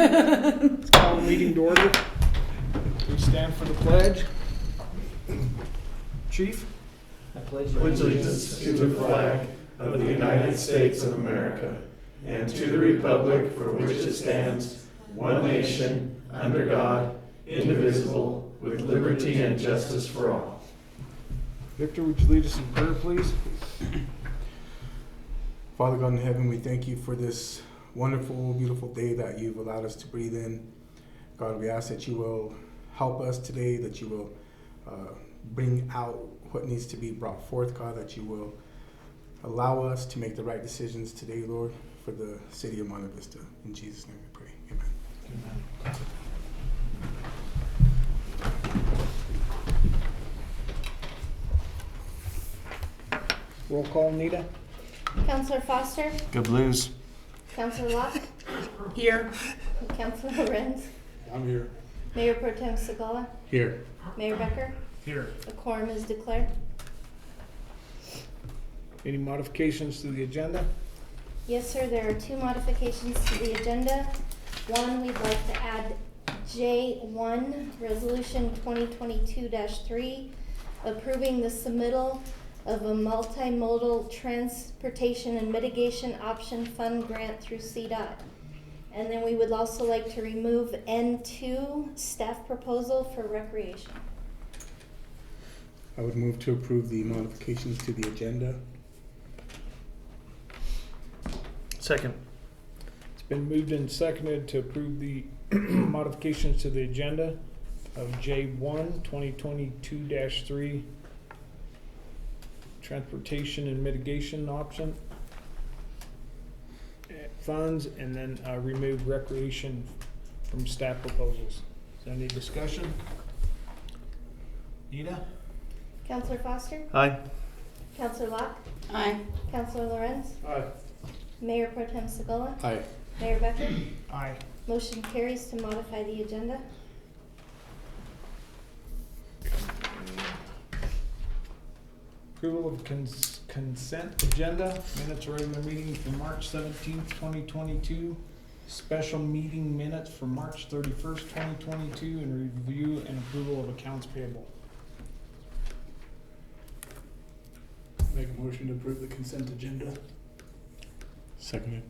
Let's call the meeting to order. Please stand for the pledge. Chief? I pledge allegiance to the flag of the United States of America and to the republic for which it stands, one nation, under God, indivisible, with liberty and justice for all. Victor, would you lead us in prayer, please? Father God in heaven, we thank you for this wonderful, beautiful day that you've allowed us to breathe in. God, we ask that you will help us today, that you will bring out what needs to be brought forth, God, that you will allow us to make the right decisions today, Lord, for the city of Monte Vista. In Jesus' name we pray. Amen. Roll call, Nita. Counselor Foster, Go Blues. Counselor Locke, Here. Counselor Lorenz, I'm here. Mayor Pro Tem Segala, Here. Mayor Becker. Here. A quorum is declared. Any modifications to the agenda? Yes, sir, there are two modifications to the agenda. One, we'd like to add J1, Resolution 2022-3, approving the submittal of a multimodal transportation and mitigation option fund grant through CDOT. And then we would also like to remove N2, staff proposal for recreation. I would move to approve the modifications to the agenda. Second. It's been moved and seconded to approve the modifications to the agenda of J1, 2022-3, transportation and mitigation option funds, and then remove recreation from staff proposals. Is there any discussion? Nita? Counselor Foster, Aye. Counselor Locke, Aye. Counselor Lorenz, Aye. Mayor Pro Tem Segala, Aye. Mayor Becker. Aye. Motion carries to modify the agenda. Approval of consent agenda, minutes of regular meeting for March 17th, 2022, special meeting minutes for March 31st, 2022, and review and approval of accounts payable. Make a motion to approve the consent agenda. Seconded.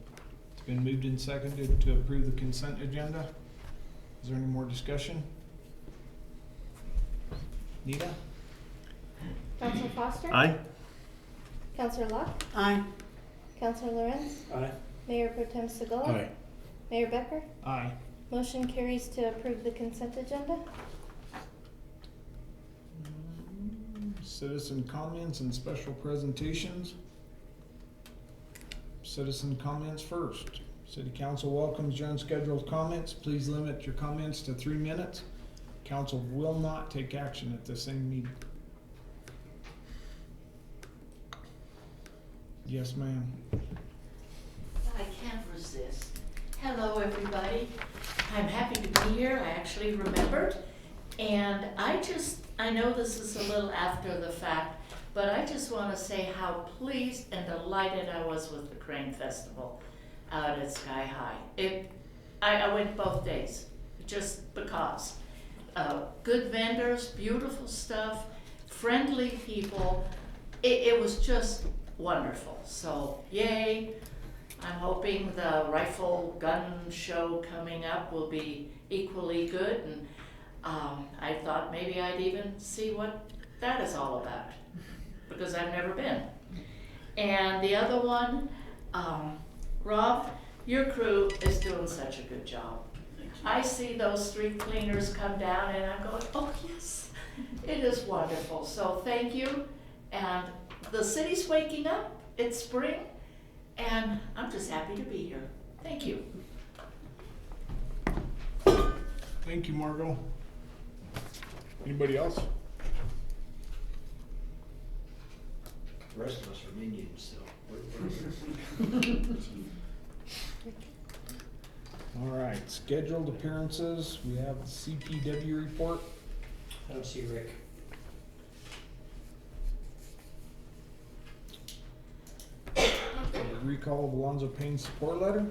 It's been moved and seconded to approve the consent agenda. Is there any more discussion? Nita? Counselor Foster, Aye. Counselor Locke, Aye. Counselor Lorenz, Aye. Mayor Pro Tem Segala, Aye. Mayor Becker. Aye. Motion carries to approve the consent agenda. Citizen comments and special presentations. Citizen comments first. City Council welcomes your unscheduled comments. Please limit your comments to 3 minutes. Council will not take action at the same meeting. Yes, ma'am. I can't resist. Hello, everybody. I'm happy to be here. I actually remembered. And I know this is a little after the fact, but I just want to say how pleased and delighted I was with the Crane Festival out at Sky High. I went both days, just because. Good vendors, beautiful stuff, friendly people. It was just wonderful. So, yay. I'm hoping the rifle gun show coming up will be equally good, and I thought maybe I'd even see what that is all about, because I've never been. And the other one, Rob, your crew is doing such a good job. I see those street cleaners come down and I'm going, oh yes, it is wonderful. So thank you. And the city's waking up, it's spring, and I'm just happy to be here. Thank you. Thank you, Margot. Anybody else? The rest of us are minions, so. All right, scheduled appearances. We have the CPW report. I don't see Rick. Recall of Alonzo Payne's support letter.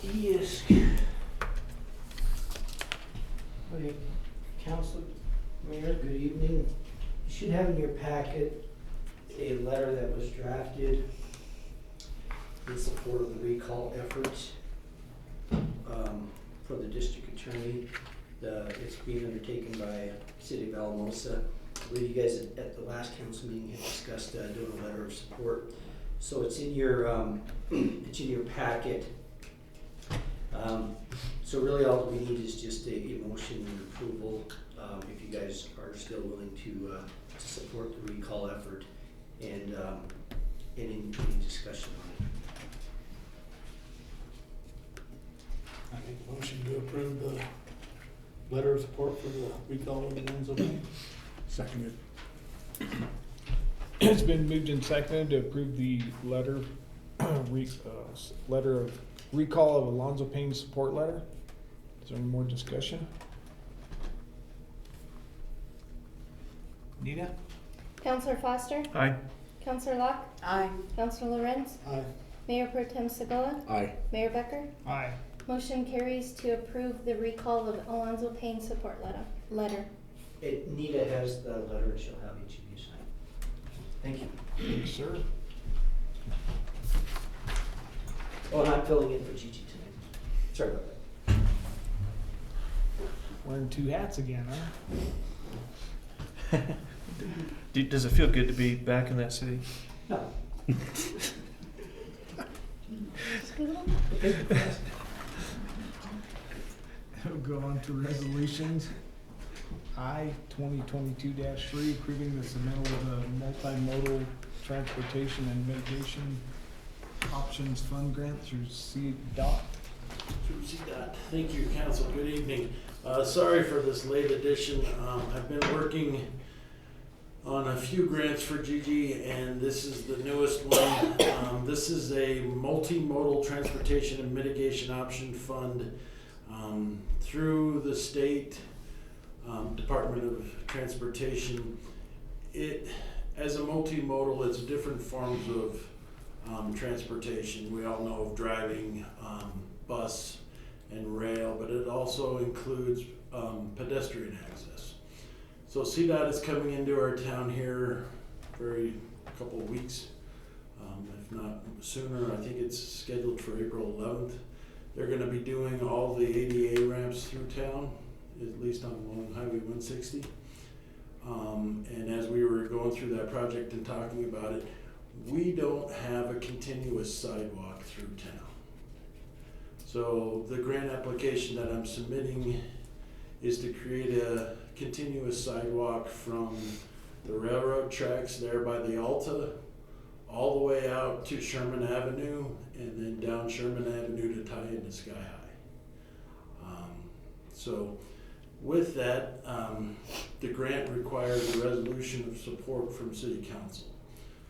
He is should have in your packet a letter that was drafted in support of the recall efforts for the district attorney. It's being undertaken by City of Alamosa. I believe you guys at the last council meeting had discussed doing a letter of support. So it's in your it's in your packet. So really all we need is just a motion and approval, if you guys are still willing to support the recall effort and any discussion on it. I make a motion to approve the letter of support for the recall of the Lonzo Bank. Seconded. It's been moved and seconded to approve the letter, letter of recall of Alonzo Payne support letter. Is there any more discussion? Nita? Counselor Foster? Aye. Counselor Locke? Aye. Counselor Lorenz? Aye. Mayor Pro Tem Segola? Aye. Mayor Becker? Aye. Motion carries to approve the recall of Alonzo Payne support letter. Nita has the letter and she'll have each of you sign. Thank you. Yes, sir. Oh, and I'm filling in for Gigi tonight. Sorry about that. Wearing two hats again, huh? Does it feel good to be back in that city? No. We'll go on to resolutions. I 2022-3, approving the submittal of the multimodal transportation and mitigation options fund grant through CDOT. Thank you, council. Good evening. Sorry for this late edition. I've been working on a few grants for Gigi, and this is the newest one. This is a multimodal transportation and mitigation option fund through the state Department of Transportation. As a multimodal, it's different forms of transportation. We all know of driving, bus, and rail, but it also includes pedestrian access. So CDOT is coming into our town here very couple of weeks, if not sooner. I think it's scheduled for April 11th. They're going to be doing all the ADA ramps through town, at least on along Highway 160. And as we were going through that project and talking about it, we don't have a continuous sidewalk through town. So the grant application that I'm submitting is to create a continuous sidewalk from the railroad tracks there by the Alta all the way out to Sherman Avenue and then down Sherman Avenue to tie into Sky High. So with that, the grant requires a resolution of support from City Council.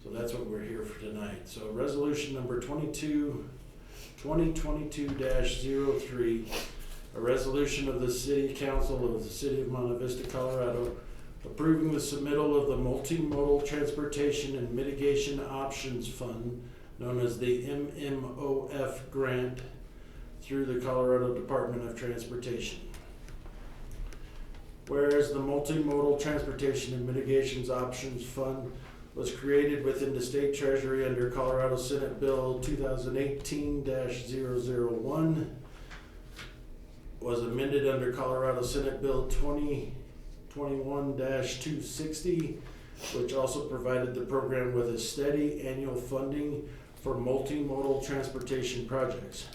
So that's what we're here for tonight. So resolution number 2022-03, a resolution of the City Council of the City of Monte Vista, Colorado, approving the submittal of the Multimodal Transportation and Mitigation Options Fund, known as the MMOF grant, through the Colorado Department of Transportation. Whereas the Multimodal Transportation and Mitigation Options Fund was created within the State Treasury under Colorado Senate Bill 2018-001, was amended under Colorado Senate Bill 2021-260, which also provided the program with a steady annual funding for multimodal transportation projects.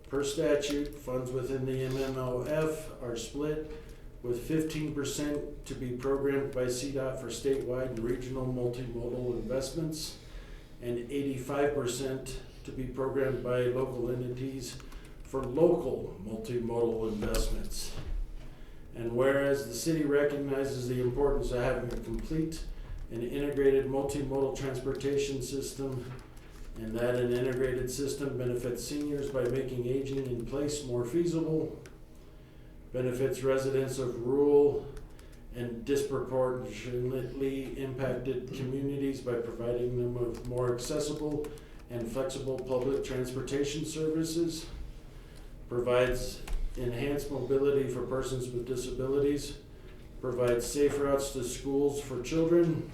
Per statute, funds within the MMOF are split, with 15% to be programmed by CDOT for statewide and regional multimodal investments, and 85% to be programmed by local entities for local multimodal investments. And whereas the city recognizes the importance of having a complete and integrated multimodal transportation system, and that an integrated system benefits seniors by making aging in place more feasible, benefits residents of rural and disproportionately impacted communities by providing them with more accessible and flexible public transportation services, provides enhanced mobility for persons with disabilities, provides safe routes to schools for children,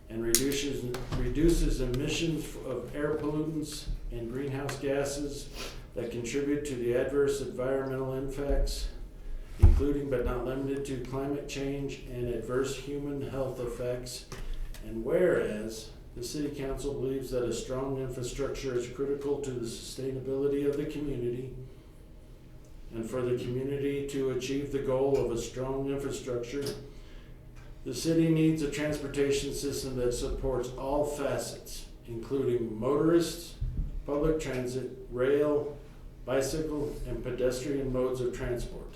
and reduces emissions of air pollutants and greenhouse gases that contribute to the adverse environmental impacts, including but not limited to climate change and adverse human health effects. And whereas the City Council believes that a strong infrastructure is critical to the sustainability of the community, and for the community to achieve the goal of a strong infrastructure, the city needs a transportation system that supports all facets, including motorists, public transit, rail, bicycle, and pedestrian modes of transport.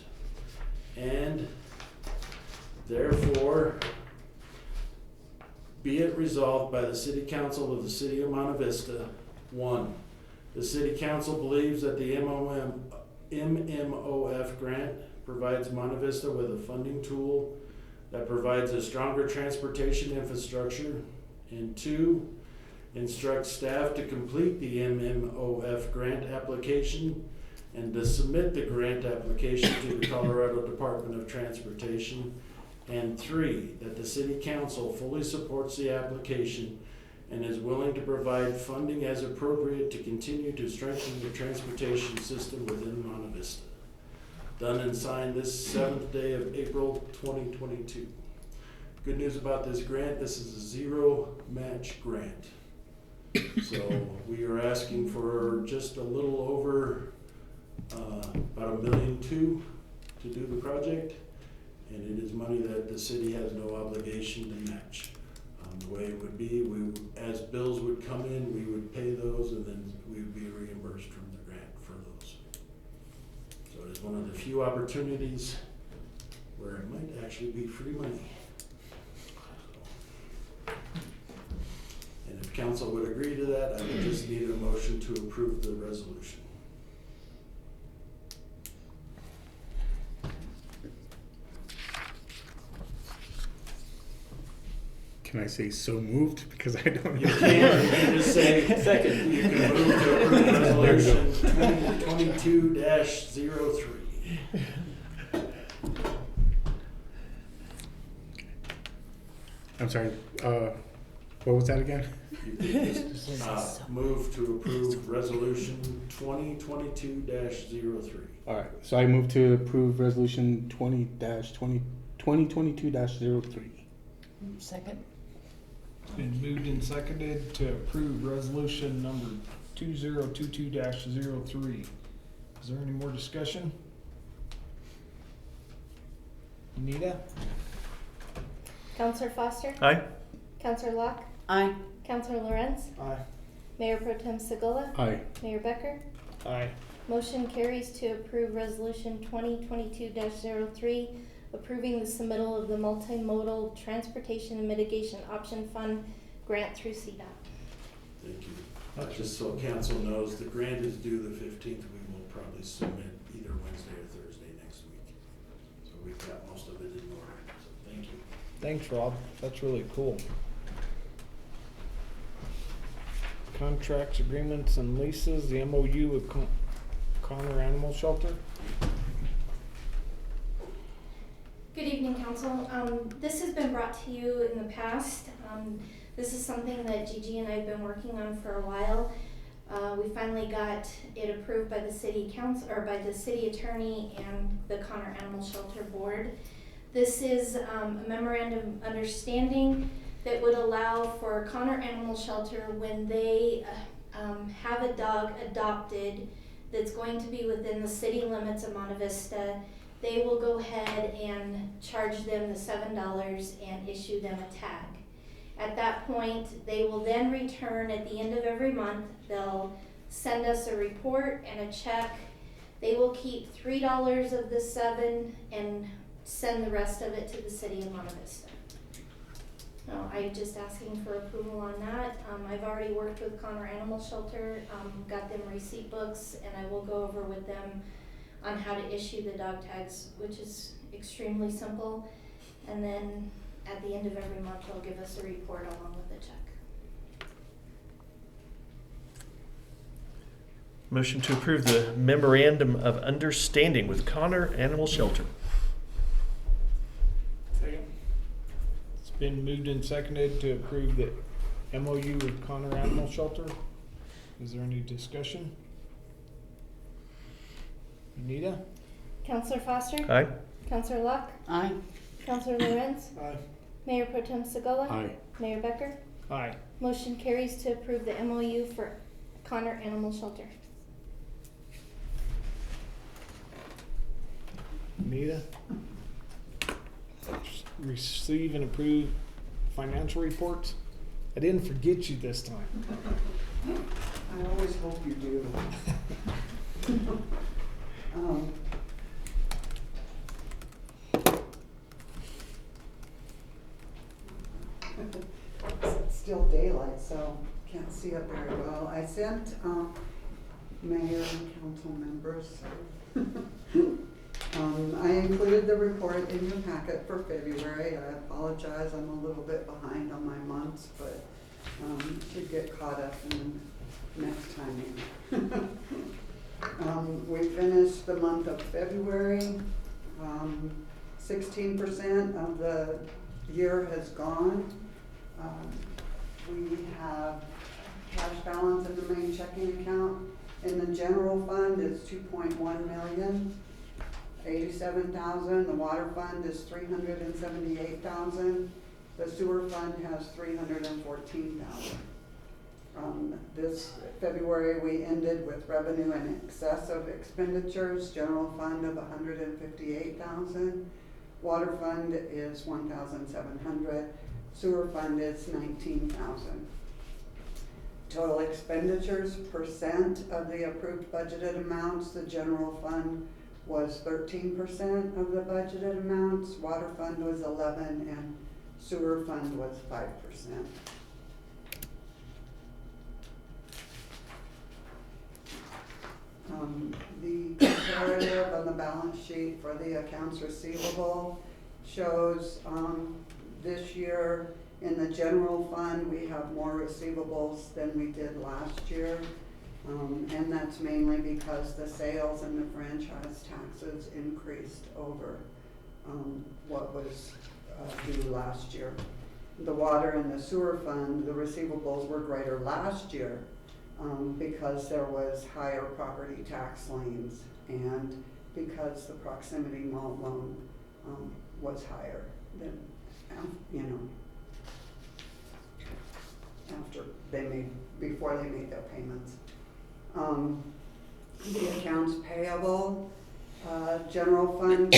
And therefore, be it resolved by the City Council of the City of Monte Vista, 1, the City Council believes that the MMOF grant provides Monte Vista with a funding tool that provides a stronger transportation infrastructure, and 2, instructs staff to complete the MMOF grant application and to submit the grant application to the Colorado Department of Transportation, and 3, that the City Council fully supports the application and is willing to provide funding as appropriate to continue to strengthen the transportation system within Monte Vista. Done and signed this 7th day of April 2022. Good news about this grant, this is a zero match grant. So we are asking for just a little over about $1.2 million to do the project, and it is money that the city has no obligation to match. The way it would be, as bills would come in, we would pay those, and then we would be reimbursed from the grant for those. So it is one of the few opportunities where it might actually be free money. And if council would agree to that, I would just need a motion to approve the resolution. Can I say so moved? Because I don't You know. can, you can just say, Second. you can move to approve resolution 2022-03. I'm sorry, what was that again? You can just move to approve resolution 2022-03. All right, so I move to approve resolution 2022-03. Second. It's been moved and seconded to approve resolution number 2022-03. Is there any more discussion? Anita? Counselor Foster? Aye. Counselor Locke? Aye. Counselor Lorenz? Aye. Mayor Pro Tem Segula? Aye. Mayor Becker? Aye. Motion carries to approve resolution 2022-03, approving the submittal of the multimodal transportation and mitigation option fund grant through CDOT. Thank you. Just so council knows, the grant is due the 15th. We will probably submit either Wednesday or Thursday next week. So we've got most of it in order. So thank you. Thanks, Rob. That's really cool. Contracts, agreements, and leases, the MOU with Connor Animal Shelter. Good evening, Council. This has been brought to you in the past. This is something that Gigi and I have been working on for a while. We finally got it approved by the City Council, or by the City Attorney and the Connor Animal Shelter Board. This is a memorandum of understanding that would allow for Connor Animal Shelter, when they have a dog adopted that's going to be within the city limits of Monte Vista, they will go ahead and charge them the $7 and issue them a tag. At that point, they will then return at the end of every month. They'll send us a report and a check. They will keep $3 of the $7 and send the rest of it to the city of Monte Vista. No, I'm just asking for approval on that. I've already worked with Connor Animal Shelter, got them receipt books, and I will go over with them on how to issue the dog tags, which is extremely simple. And then at the end of every month, they'll give us a report along with the check. Motion to approve the memorandum of understanding with Connor Animal Shelter. Second. Been moved and seconded to approve the MOU with Connor Animal Shelter. Is there any discussion? Anita? Counselor Foster? Aye. Counselor Locke? Aye. Counselor Lorenz? Aye. Mayor Pro Tem Segola? Aye. Mayor Becker? Aye. Motion carries to approve the MOU for Connor Animal Shelter. Anita? Receive and approve financial reports. I didn't forget you this time. I always hope you do. Um, It's still daylight, so can't see it very well. I sent, mayor and council members. I included the report in your packet for February. I apologize, I'm a little bit behind on my months, but, should get caught up in the next time. We finished the month of February. 16% of the year has gone. We have cash balance in the main checking account. In the general fund, it's 2.1 million. 87,000. The water fund is 378,000. The sewer fund has 314,000. This February, we ended with revenue in excess of expenditures. General fund of 158,000. Water fund is 1,700. Sewer fund is 19,000. Total expenditures percent of the approved budgeted amounts. The general fund was 13% of the budgeted amounts. Water fund was 11%, and sewer fund was 5%. The comparative on the balance sheet for the accounts receivable shows this year in the general fund we have more receivables than we did last year. And that's mainly because the sales and the franchise taxes increased over what was due last year. The water and the sewer fund, the receivables were greater last year because there was higher property tax liens and because the proximity mall loan was higher than, before they made their payments. The accounts payable, general fund,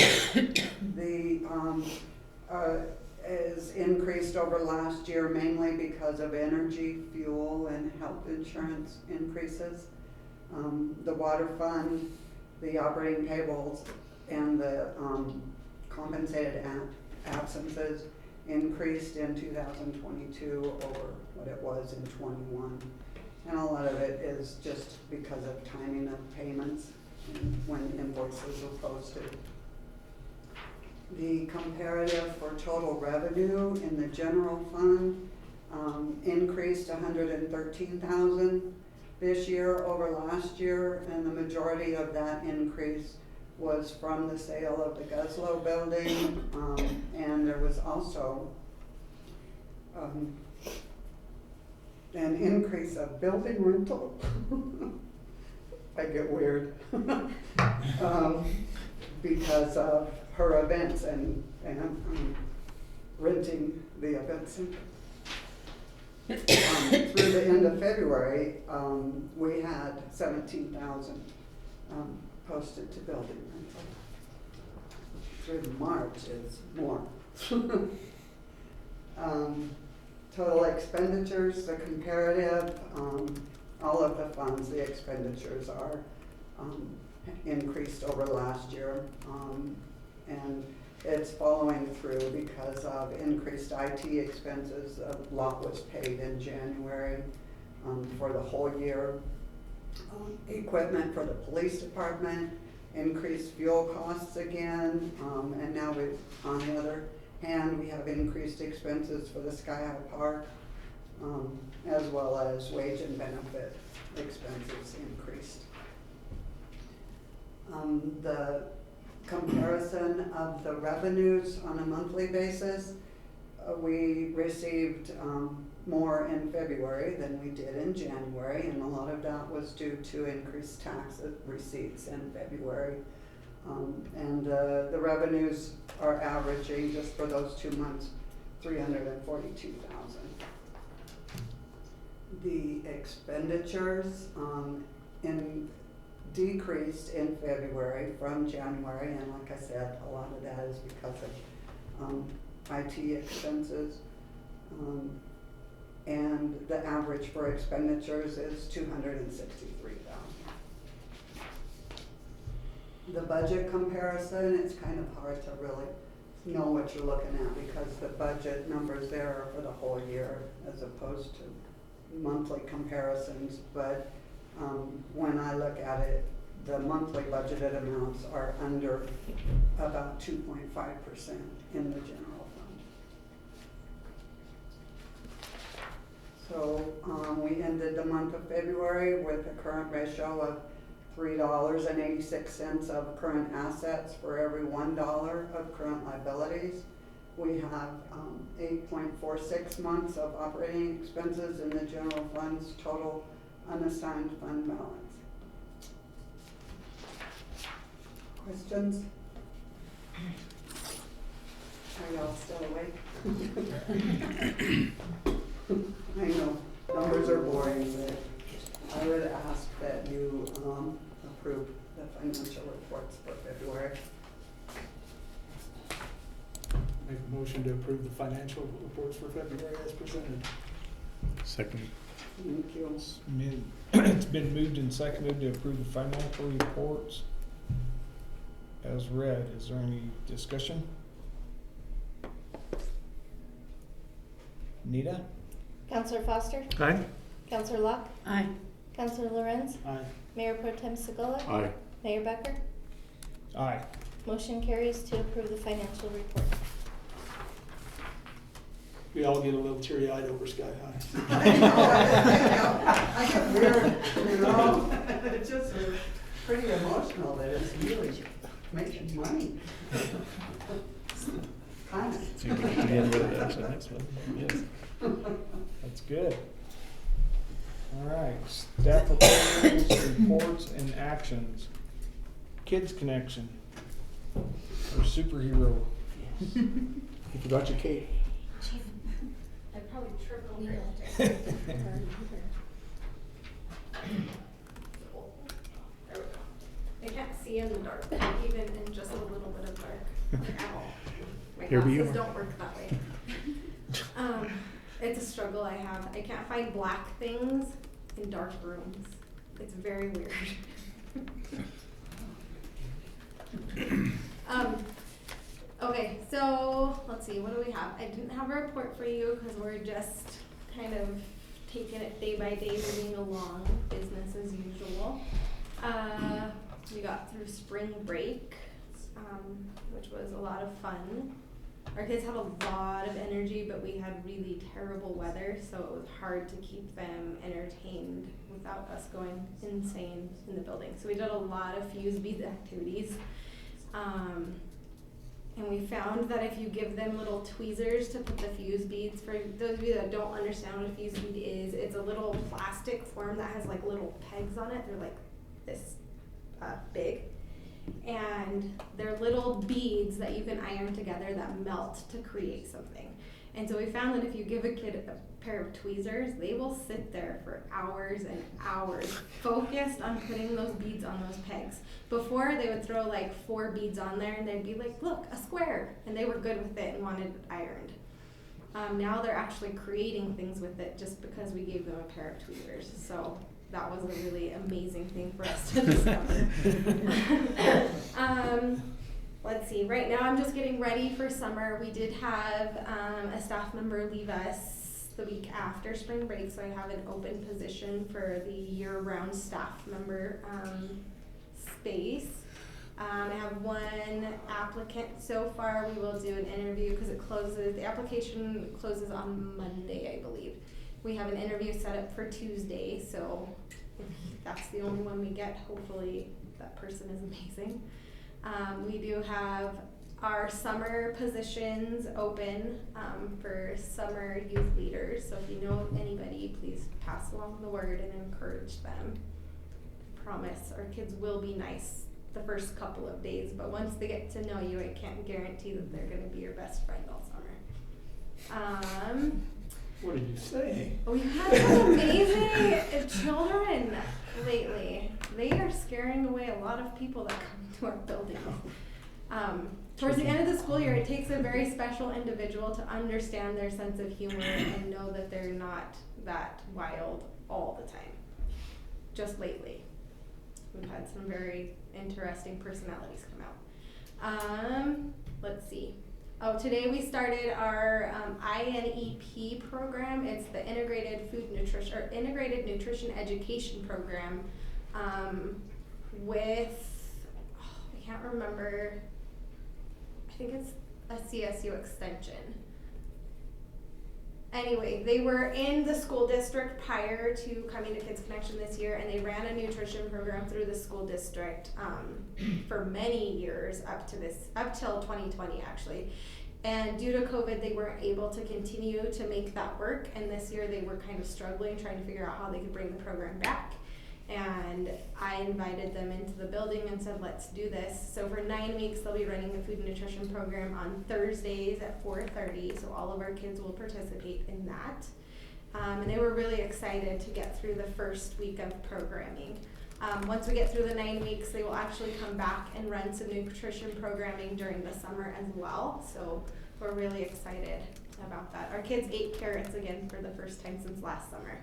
is increased over last year mainly because of energy, fuel, and health insurance increases. The water fund, the operating payables, and the compensated absences increased in 2022 over what it was in 21. And a lot of it is just because of timing of payments and when invoices are posted. The comparative for total revenue in the general fund increased 113,000 this year over last year, and the majority of that increase was from the sale of the Guslow building, and there was also an increase of building rental. I get weird. Because of her events and renting the event center. Through the end of February, we had 17,000 posted to building rental. Through March is more. Total expenditures, the comparative, all of the funds, the expenditures are increased over last year, and it's following through because of increased IT expenses. A lot was paid in January for the whole year. Equipment for the police department, increased fuel costs again, and now on the other hand, we have increased expenses for the Sky High Park, as well as wage and benefit expenses increased. The comparison of the revenues on a monthly basis, we received more in February than we did in January, and a lot of that was due to increased tax receipts in February. And the revenues are averaging, just for those 2 months, $342,000. The expenditures decreased in February from January, and like I said, a lot of that is because of IT expenses. And the average for expenditures is $263,000. The budget comparison, it's kind of hard to really know what you're looking at because the budget numbers there are for the whole year as opposed to monthly comparisons. But when I look at it, the monthly budgeted amounts are under about 2.5% in the general fund. So we ended the month of February with a current ratio of $3.86 of current assets for every $1 of current liabilities. We have 8.46 months of operating expenses in the general fund's total unassigned fund balance. Questions? Are y'all still awake? I know, numbers are boring, but I would ask that you approve the financial reports for February. Make a motion to approve the financial reports for February as presented. Second. Thank you. It's been moved and seconded to approve the financial reports as read. Is there any discussion? Nita? Counselor Foster? Aye. Counselor Locke? Aye. Counselor Lorenz? Aye. Mayor Pro Tem Segala? Aye. Mayor Becker? Aye. Motion carries to approve the financial report. We all get a little teary-eyed over Sky High. I get weird, you know, it's just pretty emotional that it's really making money. Kind of. So you can get to the end of it, so next one. Yes. That's good. All right, staff proposals, reports, and actions. Kids Connection, our superhero. You forgot your cake. I probably tripped over it. I can't see in the dark, even in just a little bit of dark at all. My Here we glasses are. don't work that way. It's a struggle I have. I can't find black things in dark rooms. It's very weird. Okay, so let's see, what do we have? I didn't have a report for you because we're just kind of taking it day by day, moving along, business as usual. We got through spring break, which was a lot of fun. Our kids had a lot of energy, but we had really terrible weather, so it was hard to keep them entertained without us going insane in the building. So we did a lot of fuse bead activities. And we found that if you give them little tweezers to put the fuse beads, for those of you that don't understand what a fuse bead is, it's a little plastic form that has like little pegs on it. They're like this big. And they're little beads that you can iron together that melt to create something. And so we found that if you give a kid a pair of tweezers, they will sit there for hours and hours focused on putting those beads on those pegs. Before, they would throw like 4 beads on there and they'd be like, look, a square. And they were good with it and wanted it ironed. Now they're actually creating things with it just because we gave them a pair of tweezers. So that was a really amazing thing for us to discover. Let's see, right now I'm just getting ready for summer. We did have a staff member leave us the week after spring break, so I have an open position for the year-round staff member space. I have one applicant so far. We will do an interview because it closes, the application closes on Monday, I believe. We have an interview set up for Tuesday, so if that's the only one we get, hopefully that person is amazing. We do have our summer positions open for summer youth leaders. So if you know anybody, please pass along the word and encourage them. Promise, our kids will be nice the first couple of days, but once they get to know you, I can't guarantee that they're going to be your best friend all summer. What did you say? We've had some amazing children lately. They are scaring away a lot of people that come to our building. Towards the end of the school year, it takes a very special individual to understand their sense of humor and know that they're not that wild all the time. Just lately. We've had some very interesting personalities come out. Let's see. Oh, today we started our INEP program. It's the Integrated Nutrition Education Program with, I can't remember, I think it's a CSU extension. Anyway, they were in the school district prior to coming to Kids Connection this year, and they ran a nutrition program through the school district for many years up till 2020 actually. And due to COVID, they weren't able to continue to make that work, and this year they were kind of struggling, trying to figure out how they could bring the program back. And I invited them into the building and said, let's do this. So for 9 weeks, they'll be running the food and nutrition program on Thursdays at 4:30. So all of our kids will participate in that. And they were really excited to get through the first week of programming. Once we get through the 9 weeks, they will actually come back and run some nutrition programming during the summer as well. So we're really excited about that. Our kids ate carrots again for the first time since last summer.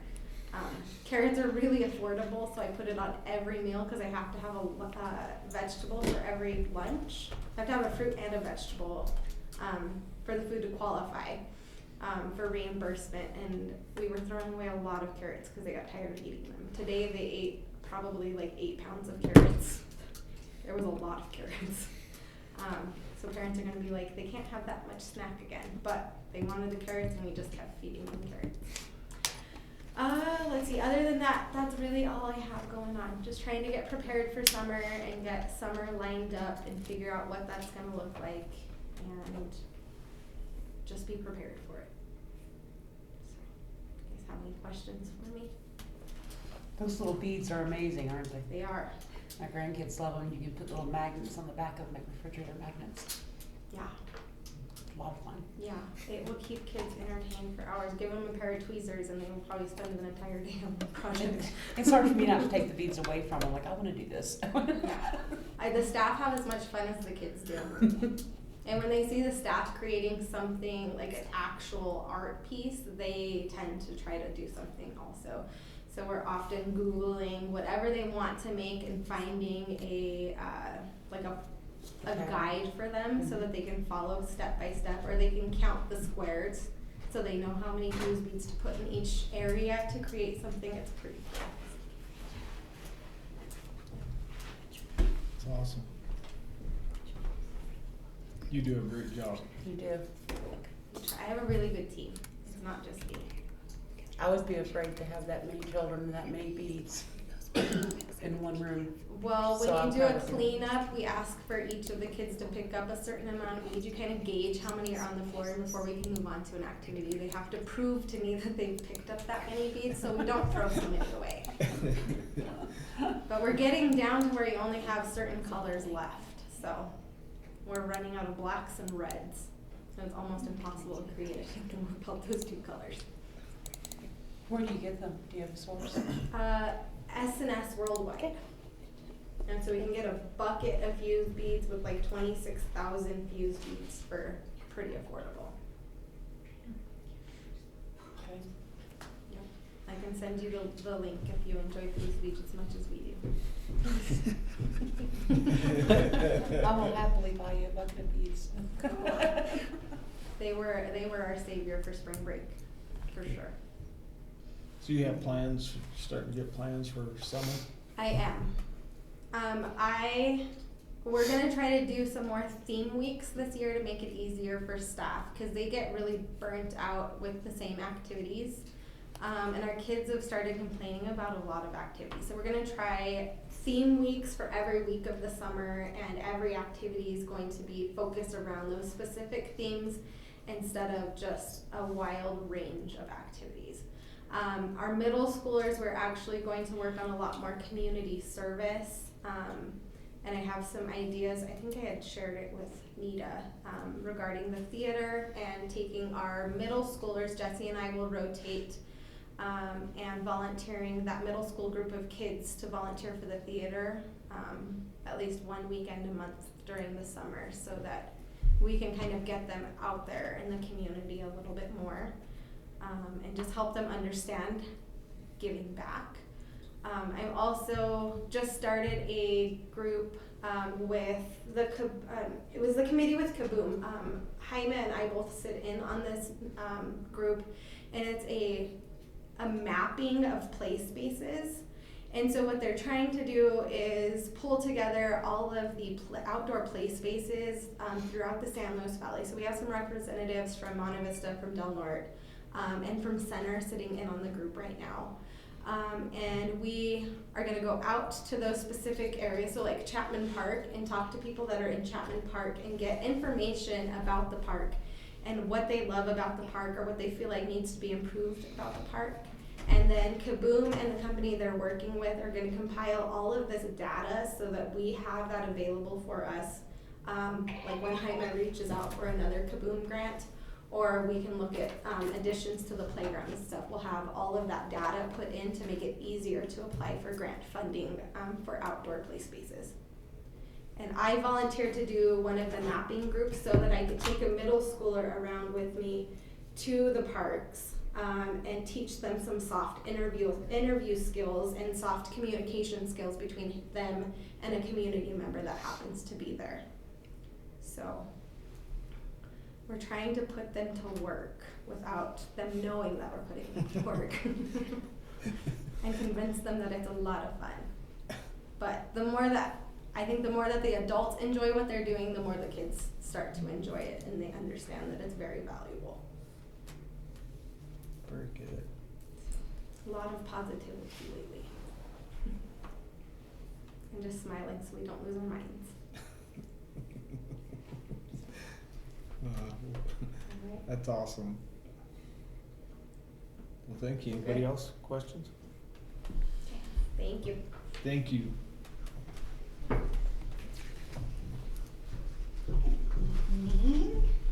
Carrots are really affordable, so I put it on every meal because I have to have a vegetable for every lunch. I have to have a fruit and a vegetable for the food to qualify for reimbursement, and we were throwing away a lot of carrots because they got tired of eating them. Today they ate probably like 8 pounds of carrots. There was a lot of carrots. So parents are going to be like, they can't have that much snack again, but they wanted the carrots and we just kept feeding them carrots. Let's see, other than that, that's really all I have going on. Just trying to get prepared for summer and get summer lined up and figure out what that's going to look like and just be prepared for it. So, you guys have any questions for me? Those little beads are amazing, aren't they? They are. My grandkids love them. You can put little magnets on the back of them, like refrigerator magnets. Yeah. A lot of fun. Yeah, it will keep kids entertained for hours. Give them a pair of tweezers and they will probably spend an entire day on the project. It's hard for me not to take the beads away from them. Like, I want to do this. Yeah. The staff have as much fun as the kids do. And when they see the staff creating something like an actual art piece, they tend to try to do something also. So we're often Googling whatever they want to make and finding a guide for them so that they can follow step by step, or they can count the squares so they know how many fuse beads to put in each area to create something. It's pretty cool. It's awesome. You do a great job. You do. I have a really good team. It's not just me. I would be afraid to have that many children and that many beads in one room. Well, when So I'm you do a proud of you. cleanup, we ask for each of the kids to pick up a certain amount of beads. You kind of gauge how many are on the floor before we can move on to an activity. They have to prove to me that they've picked up that many beads, so we don't throw so many away. But we're getting down to where you only have certain colors left. So we're running out of blacks and reds. So it's almost impossible to create anything about those two colors. Where do you get them? Do you have a source? S&S Worldwide. And so we can get a bucket of fuse beads with like 26,000 fuse beads for pretty affordable. Okay. Yep. I can send you the link if you enjoy fuse beads as much as we do. I will happily buy you a bucket of beads. They were our savior for spring break, for sure. So you have plans, starting to get plans for summer? I am. We're gonna try to do some more theme weeks this year to make it easier for staff, because they get really burnt out with the same activities. And our kids have started complaining about a lot of activities. So we're gonna try theme weeks for every week of the summer, and every activity is going to be focused around those specific themes instead of just a wild range of activities. Our middle schoolers, we're actually going to work on a lot more community service, and I have some ideas. I think I had shared it with Nita regarding the theater and taking our middle schoolers. Jesse and I will rotate and volunteering that middle school group of kids to volunteer for the theater at least one weekend a month during the summer, so that we can kind of get them out there in the community a little bit more, and just help them understand giving back. I've also just started a group with it was the committee with Kaboom. Jaime and I both sit in on this group, and it's a mapping of play spaces. And so what they're trying to do is pull together all of the outdoor play spaces throughout the San Luis Valley. So we have some representatives from Monte Vista, from Del Norte, and from Center sitting in on the group right now. And we are going to go out to those specific areas, so like Chapman Park, and talk to people that are in Chapman Park and get information about the park and what they love about the park or what they feel like needs to be improved about the park. And then Kaboom and the company they're working with are going to compile all of this data so that we have that available for us, like when Jaime reaches out for another Kaboom grant, or we can look at additions to the playground and stuff. We'll have all of that data put in to make it easier to apply for grant funding for outdoor play spaces. And I volunteered to do one of the mapping groups so that I could take a middle schooler around with me to the parks and teach them some soft interview skills and soft communication skills between them and a community member that happens to be there. So we're trying to put them to work without them knowing that we're putting them to work and convince them that it's a lot of fun. But the more that the adults enjoy what they're doing, the more the kids start to enjoy it and they understand that it's very valuable. Very good. A lot of positivity lately. And just smiling so we don't lose our minds. That's awesome. Well, thank you. Anybody else? Questions? Thank you. Thank you.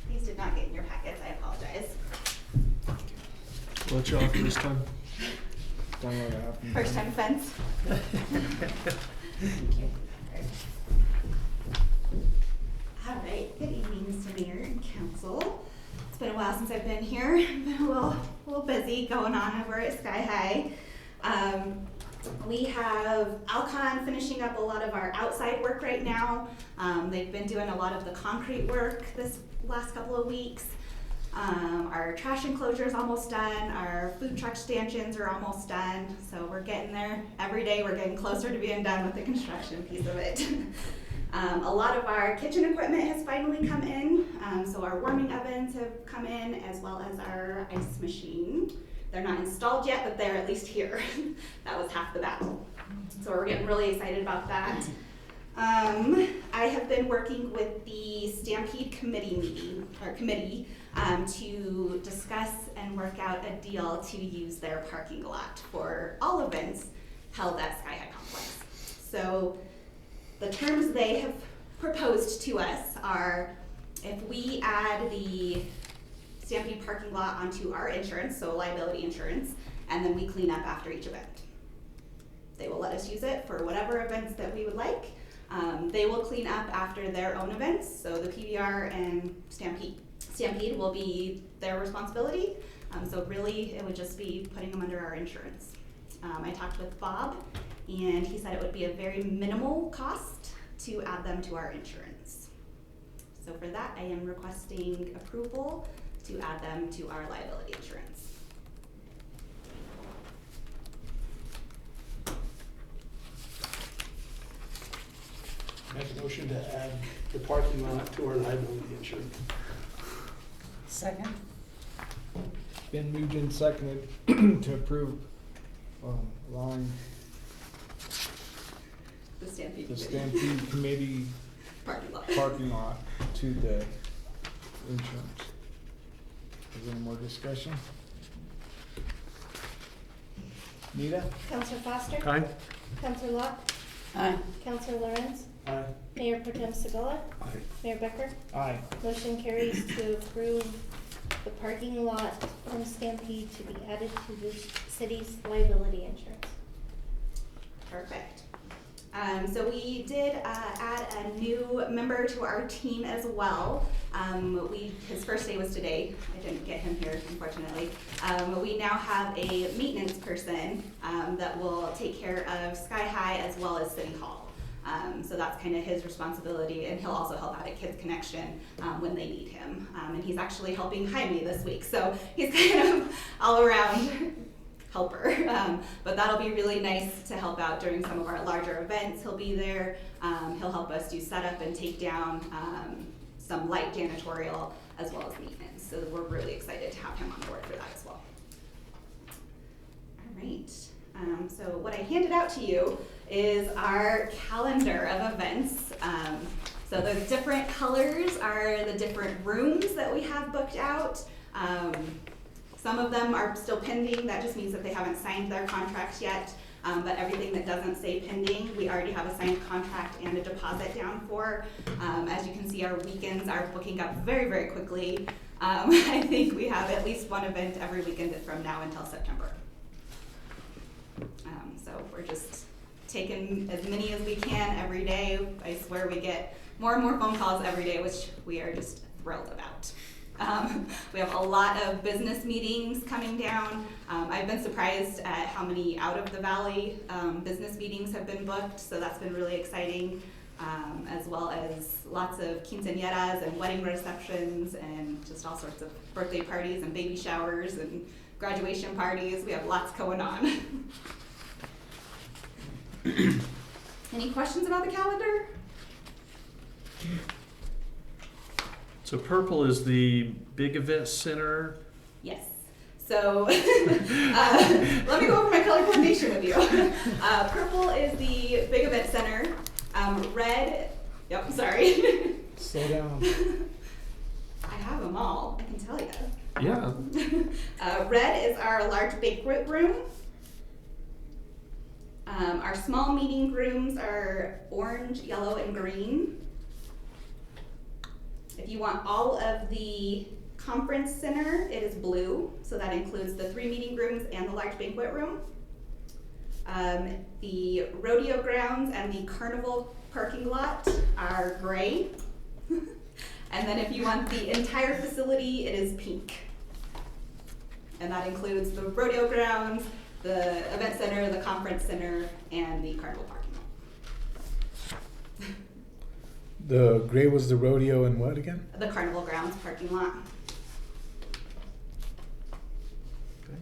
These did not get in your packets, I apologize. What's your offer this time? Don't let it happen. First time offense. Thank you. All right, good evening, Mr. Mayor and Council. It's been a while since I've been here. Been a little busy going on over at Sky High. We have Alcon finishing up a lot of our outside work right now. They've been doing a lot of the concrete work this last couple of weeks. Our trash enclosure is almost done. Our food truck stanchions are almost done. So we're getting there. Every day we're getting closer to being done with the construction piece of it. A lot of our kitchen equipment has finally come in. So our warming ovens have come in, as well as our ice machine. They're not installed yet, but they're at least here. That was half the battle. So we're getting really excited about that. I have been working with the Stampede committee to discuss and work out a deal to use their parking lot for all events held at Sky High Complex. So the terms they have proposed to us are, if we add the Stampede parking lot onto our insurance, so liability insurance, and then we clean up after each event. They will let us use it for whatever events that we would like. They will clean up after their own events, so the PBR and Stampede will be their responsibility. So really, it would just be putting them under our insurance. I talked with Bob, and he said it would be a very minimal cost to add them to our insurance. So for that, I am requesting approval to add them to our liability insurance. Make a motion to add the parking lot to our liability insurance. Second? Been moved and seconded to approve allowing The Stampede the Committee. Stampede Committee parking lot to the insurance. Is there any more discussion? Nita? Counselor Foster? Aye. Counselor Locke? Aye. Counselor Lorenz? Aye. Mayor Pro Tem Segola? Aye. Mayor Becker? Aye. Motion carries to approve the parking lot from Stampede to be added to the city's liability insurance. Perfect. So we did add a new member to our team as well. His first day was today. I didn't get him here, unfortunately. We now have a maintenance person that will take care of Sky High as well as City Hall. So that's kind of his responsibility, and he'll also help out at Kids Connection when they need him. And he's actually helping Jaime this week, so he's kind of all around helper. But that'll be really nice to help out during some of our larger events. He'll be there. He'll help us do setup and take down some light janitorial as well as maintenance. So we're really excited to have him on board for that as well. All right. So what I handed out to you is our calendar of events. So the different colors are the different rooms that we have booked out. Some of them are still pending. That just means that they haven't signed their contracts yet. But everything that doesn't say pending, we already have a signed contract and a deposit down for. As you can see, our weekends are booking up very, very quickly. I think we have at least one event every weekend from now until September. So we're just taking as many as we can every day. I swear we get more and more phone calls every day, which we are just thrilled about. We have a lot of business meetings coming down. I've been surprised at how many out of the valley business meetings have been booked, so that's been really exciting, as well as lots of quinceañeras and wedding receptions and just all sorts of birthday parties and baby showers and graduation parties. We have lots going on. Any questions about the calendar? So purple is the big event center. Yes. So let me go over my color coordination with you. Purple is the big event center. Red, yep, sorry. Slow down. I have them all, I can tell you. Yeah. Red is our large banquet room. Our small meeting rooms are orange, yellow, and green. If you want all of the conference center, it is blue, so that includes the 3 meeting rooms and the large banquet room. The rodeo grounds and the carnival parking lot are gray. And then if you want the entire facility, it is pink. And that includes the rodeo grounds, the event center, the conference center, and the carnival parking lot. The gray was the rodeo and what again? The carnival grounds parking lot. Okay.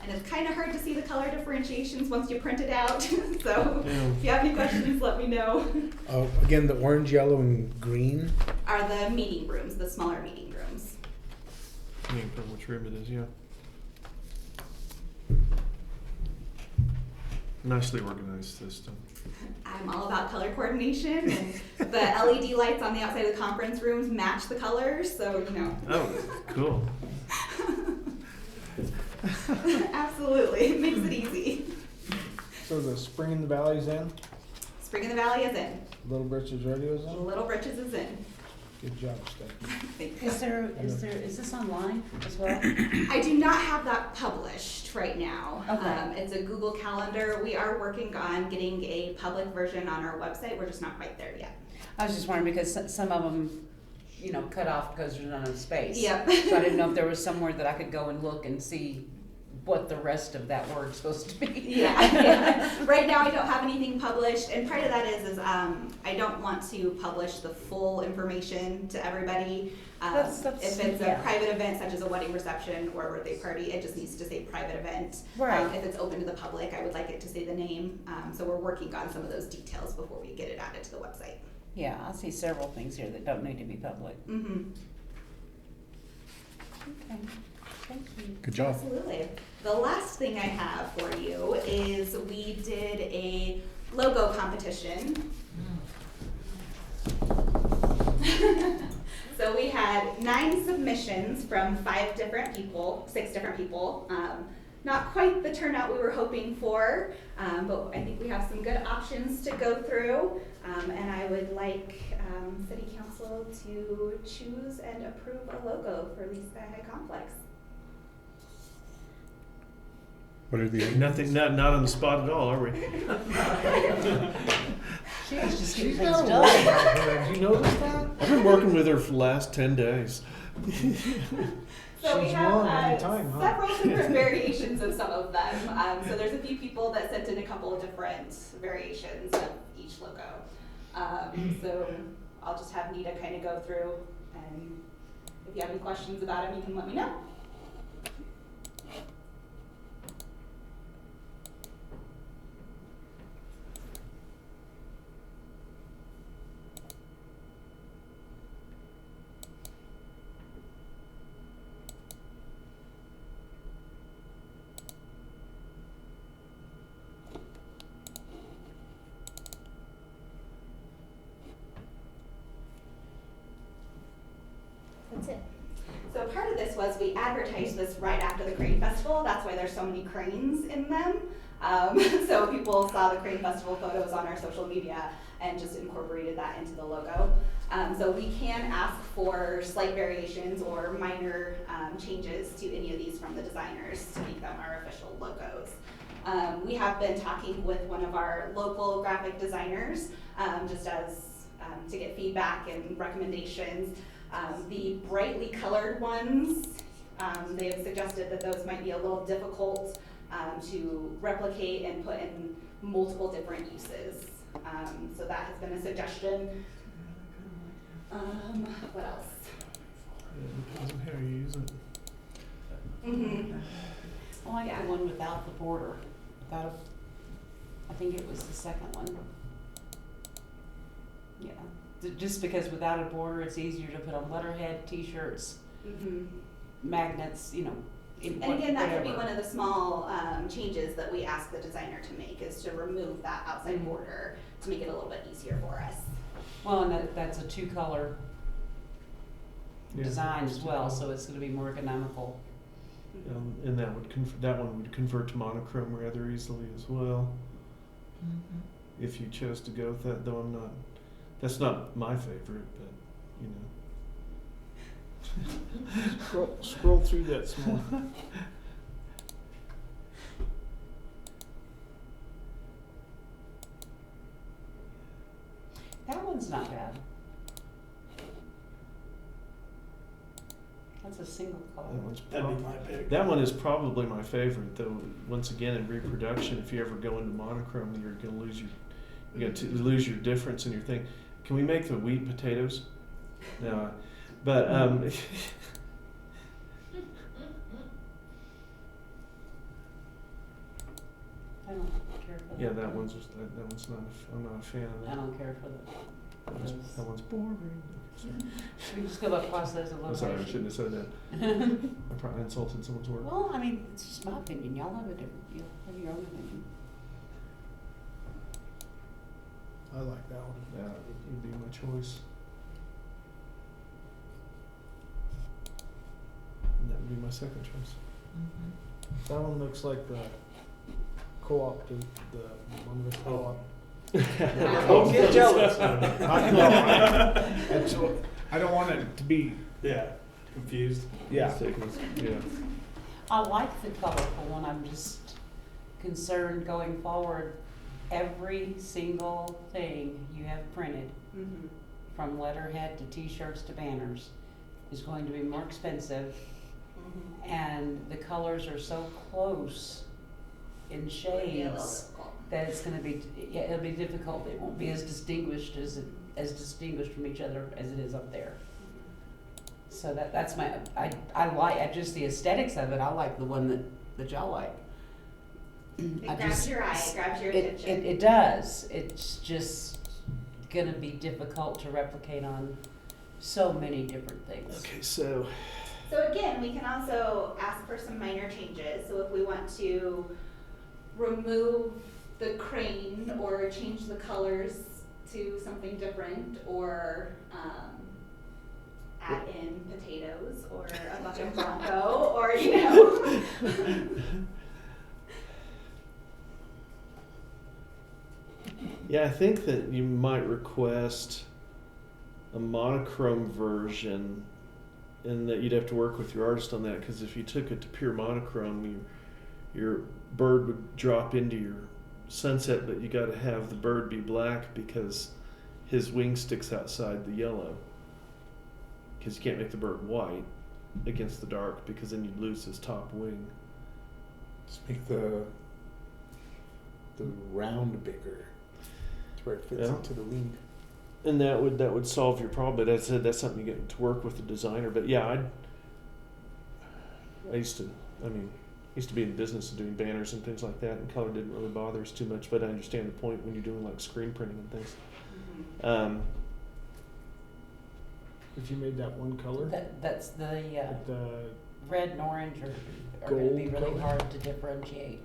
And it's kind of hard to see the color differentiations once you print it out. So Yeah. if you have any questions, let me know. Again, the orange, yellow, and green. Are the meeting rooms, the smaller meeting rooms. I mean, from which room it is, yeah. Nicely organized system. I'm all about color coordination, and the LED lights on the outside of the conference rooms match the colors, so you know. Oh, cool. Absolutely, it makes it easy. So the Spring in the Valley's in, Spring in the Valley is in. Little Britches Radio's in? Little Britches is in. Good job, Stephanie. Thank you. Is this online as well? I do not have that published right now. Okay. It's a Google Calendar. We are working on getting a public version on our website. We're just not quite there yet. I was just wondering because some of them, you know, cut off because there's not enough space. Yep. So I didn't know if there was somewhere that I could go and look and see what the rest of that word's supposed to be. Yeah. Right now I don't have anything published, and part of that is I don't want to publish the full information to everybody. That's if it's yeah. a private event such as a wedding reception or a birthday party, it just needs to say private event. Right. If it's open to the public, I would like it to say the name. So we're working on some of those details before we get it added to the website. Yeah, I see several things here that don't need to be public. Mm-hmm. Okay, thank you. Good job. Absolutely. The last thing I have for you is we did a logo competition. So we had 9 submissions from 6 different people. Not quite the turnout we were hoping for, but I think we have some good options to go through. And I would like City Council to choose and approve a logo for Lee Sky High Complex. What are the Nothing, not on the spot at all, are we? She's She's got a way about her. Have you noticed that? I've been working with her for the last 10 days. So we She's have wrong every time, huh? several different variations of some of them. So there's a few people that sent in a couple of different variations of each logo. So I'll just have Nita kind of go through, and if you have any questions about them, you can let me know. That's it. So part of this was we advertised this right after the Crane Festival. That's why there's so many cranes in them. So people saw the Crane Festival photos on our social media and just incorporated that into the logo. So we can ask for slight variations or minor changes to any of these from the designers to make them our official logos. We have been talking with one of our local graphic designers just as to get feedback and recommendations. The brightly colored ones, they have suggested that those might be a little difficult to replicate and put in multiple different uses. So that has been a suggestion. What else? It depends on how you use it. I like the one without the border. I think it was the second one. Yeah. Just because without a border, it's easier to put on letterhead, T-shirts, magnets, you know. And again, that could be one of the small changes that we ask the designer to make, is to remove that outside border to make it a little bit easier for us. Well, and that's a 2-color design as well, so it's going to be more economical. And that one would convert to monochrome rather easily as well. If you chose to go with that, though that's not my favorite, but you know. Scroll through that small. That one's not bad. That's a single color. That'd be my pick. That one is probably my favorite, though. Once again, in reproduction, if you ever go into monochrome, you're going to lose your difference in your thing. Can we make the wheat potatoes? No, but I don't care for that. yeah, that one's not. I'm not a fan of that. I don't care for That one's boring. Sorry. We just go across those a little. I'm sorry, I shouldn't have said that. I probably insulted someone's work. Well, I mean, it's just my opinion. Y'all have you'll have your own opinion. I like that one. That would be my choice. And that would be my second choice. That one looks like the co-op, the Monte Vista co-op. Don't get jealous. I don't want it to be. Yeah, confused. Yeah. Yeah. I like the colorful one. I'm just concerned going forward. Every single thing you have printed, from letterhead to T-shirts to banners, is going to be more expensive, and the colors are so close in shades that it's going to be it'll be difficult. It won't be as distinguished distinguished from each other as it is up there. So that's my I like just the aesthetics of it. I like the one that y'all like. It grabs your eye, it grabs your attention. It does. It's just gonna be difficult to replicate on so many different things. Okay, so again, we can also ask for some minor changes. So if we want to remove the crane or change the colors to something different, or add in potatoes or a bucket bronco, or you know. Yeah, I think that you might request a monochrome version, and that you'd have to work with your artist on that, because if you took it to pure monochrome, your bird would drop into your sunset, but you got to have the bird be black because his wing sticks outside the yellow. Because you can't make the bird white against the dark, because then you'd lose his top wing. Just make the round bigger to where it fits Yeah. into the wing. And that would solve your problem. But as I said, that's something you get to work with the designer. But yeah, I used to be in the business of doing banners and things like that, and color didn't really bother us too much. But I understand the point when you're doing like screen printing and things. If you made that one color, That's the the red and orange are going to be Gold really color? hard to differentiate.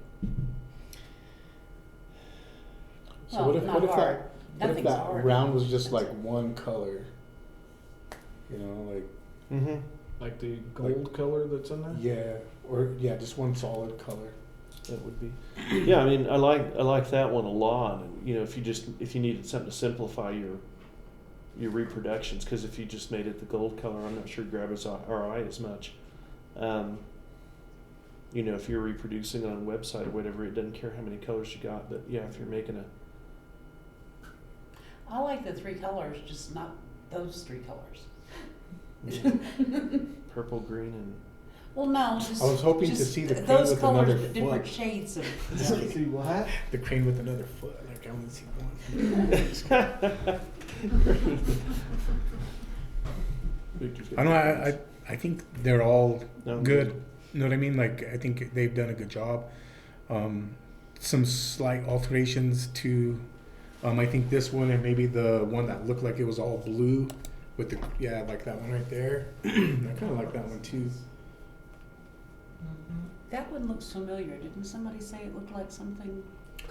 So Well, what if not that hard. what if Nothing's that hard. round was just like one color? You know, like Mm-hmm. like the gold color that's in there. yeah, just one solid color. That would be. Yeah, I mean, I like that one a lot. And, you know, if you needed something to simplify your reproductions, because if you just made it the gold color, I'm not sure it'd grab our eye as much. You know, if you're reproducing on a website or whatever, it doesn't care how many colors you got. But yeah, if you're making I like the 3 colors, just not those 3 colors. purple, green, and Well, no, just I was hoping to just see the crane those with colors, another the different foot. shades of. See what? The crane with another foot. Like I only see one. I know. I think they're all No, good. You know what I mean? Like I think they've done a good job. Some slight alterations to. I think this one and maybe the one that looked like it was all blue, with the like that one right there. I kind of like that one too. That one looks familiar. Didn't somebody say it looked like something?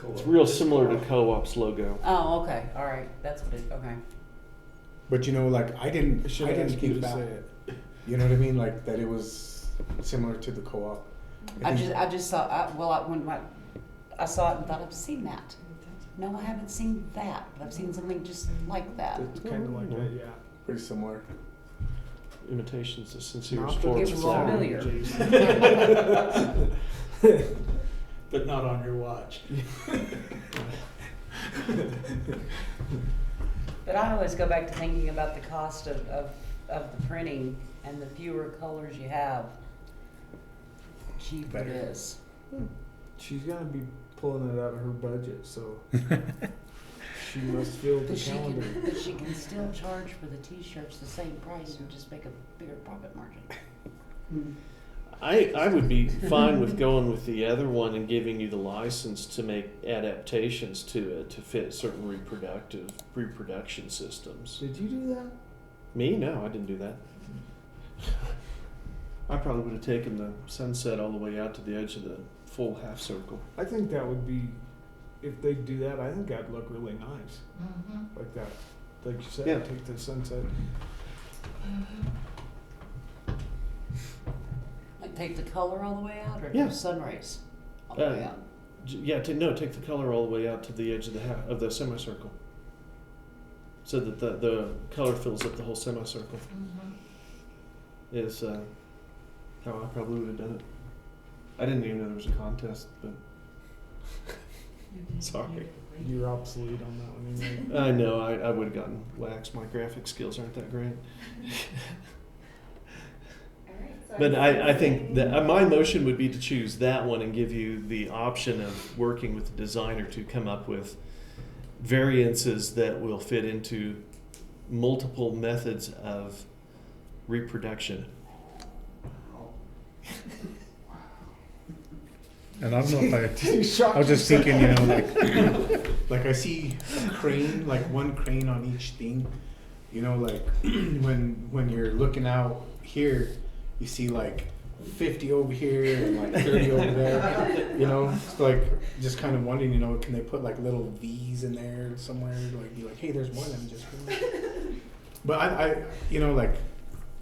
It's real similar to Co-op's logo. Oh, okay. All right. That's what it. Okay. But you know, like I didn't Should think ask you to that. say it. You know what I mean? Like that it was similar to the co-op. I just saw. When I saw it and thought I've seen that. No, I haven't seen that. But I've seen something just like that. It's kind of like that, yeah. Pretty similar. Imitation's the sincerest Not form that of it's flattery. wrong, Jason. But not on your watch. But I always go back to thinking about the cost of the printing, and the fewer colors you have, the cheaper it Better. is. She's gonna be pulling it out of her budget, so she must fill the calendar. But she can still charge for the T-shirts the same price and just make a bigger profit margin. I would be fine with going with the other one and giving you the license to make adaptations to it to fit certain reproduction systems. Did you do that? Me? No, I didn't do that. I probably would have taken the sunset all the way out to the edge of the full half circle. I think that would be, if they do that, I think that'd look really nice. Like that, like you said, Yeah. take the sunset. Like take the color all the way out, or Yeah. do sun rays all the way out? Yeah, take the color all the way out to the edge of the semicircle, so that the color fills up the whole semicircle. Is how I probably would have done it. I didn't even know there was a contest, but sorry. You're obsolete on that one, anyway. I know I would have gotten waxed. My graphic skills aren't that great. But I think that my motion would be to choose that one and give you the option of working with the designer to come up with variances that will fit into multiple methods of reproduction. And I don't know if I was just thinking, you know, like I see a crane, like one crane on each thing. You know, like when you're looking out here, you see like 50 over here and like 30 over there. You know, it's like just kind of wondering, you know, can they put like little V's in there somewhere to like be like, hey, there's more than just one. But I you know, like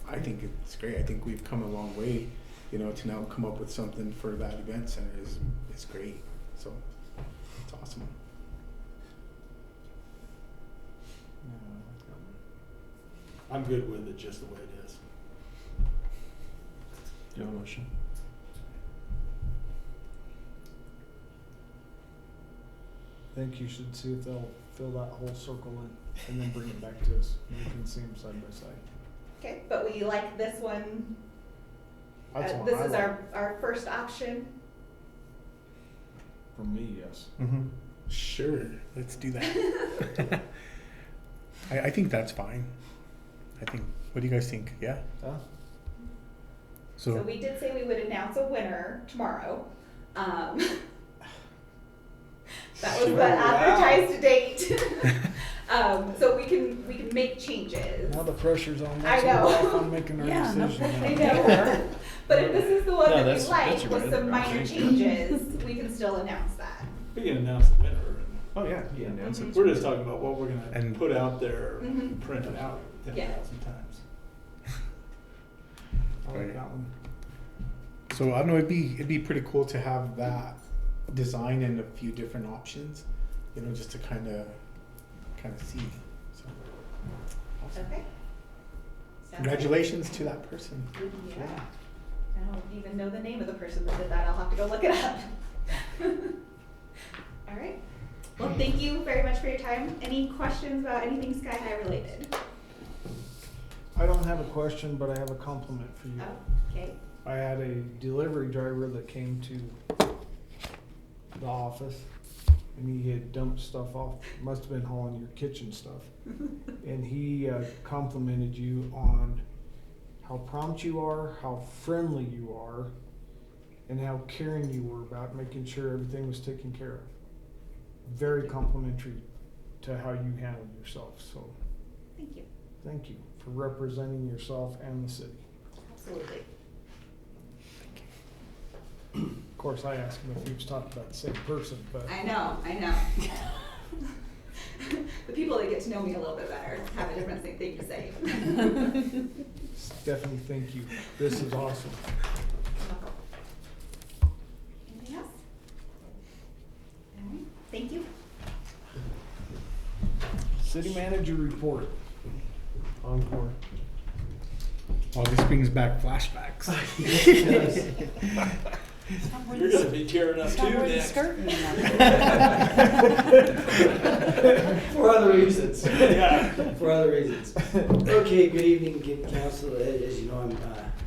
I think it's great. I think we've come a long way, you know, to now come up with something for that event center is great. So it's awesome. I'm good with it just the way it is. Do you have a motion? I think you should see if they'll fill that whole circle in and then bring it back to us. We can see them side by side. Okay, but we like this one. That's what This I is like. our first option. For me, yes. Mm-hmm. Sure, let's do that. I think that's fine. I think. What do you guys think? Yeah. Huh? So we did say we would announce a winner tomorrow. That was the advertised date. So we can make changes. Now the pressure's on. I Let's know. hold off on making our Yeah, no decision. I know. But if this is the one No, that we that's like your with right. some minor changes, we can still announce that. We can announce the winner. Oh, yeah, you announce it. We're just talking about what we're gonna And- put out there, Mhm. print it out Yeah. 10,000 times. I like that one. So I don't know. It'd be pretty cool to have that design and a few different options, you know, just to kind of see. So Okay. Sounds congratulations to that person. good. Yeah. I don't even know the name of the person that did that. I'll have to go look it up. All right. Well, thank you very much for your time. Any questions about anything Sky High related? I don't have a question, but I have a compliment for you. Oh, okay. I had a delivery driver that came to the office and he had dumped stuff off, must have been hauling your kitchen stuff. And he complimented you on how prompt you are, how friendly you are, and how caring you were about making sure everything was taken care of. Very complimentary to how you handled yourself, so Thank you. thank you for representing yourself and the city. Absolutely. Of course, I asked him if he was talking about the same person, but I know. The people that get to know me a little bit better have a different thing to say. Stephanie, thank you. This is awesome. Anything else? All right. Thank you. City manager report. Encore. Oh, this brings back flashbacks. You're gonna be tearing up Stop too wearing the next. skirt anymore. For other reasons. Yeah. For other reasons. Okay, good evening, again, council. As you know, I'm,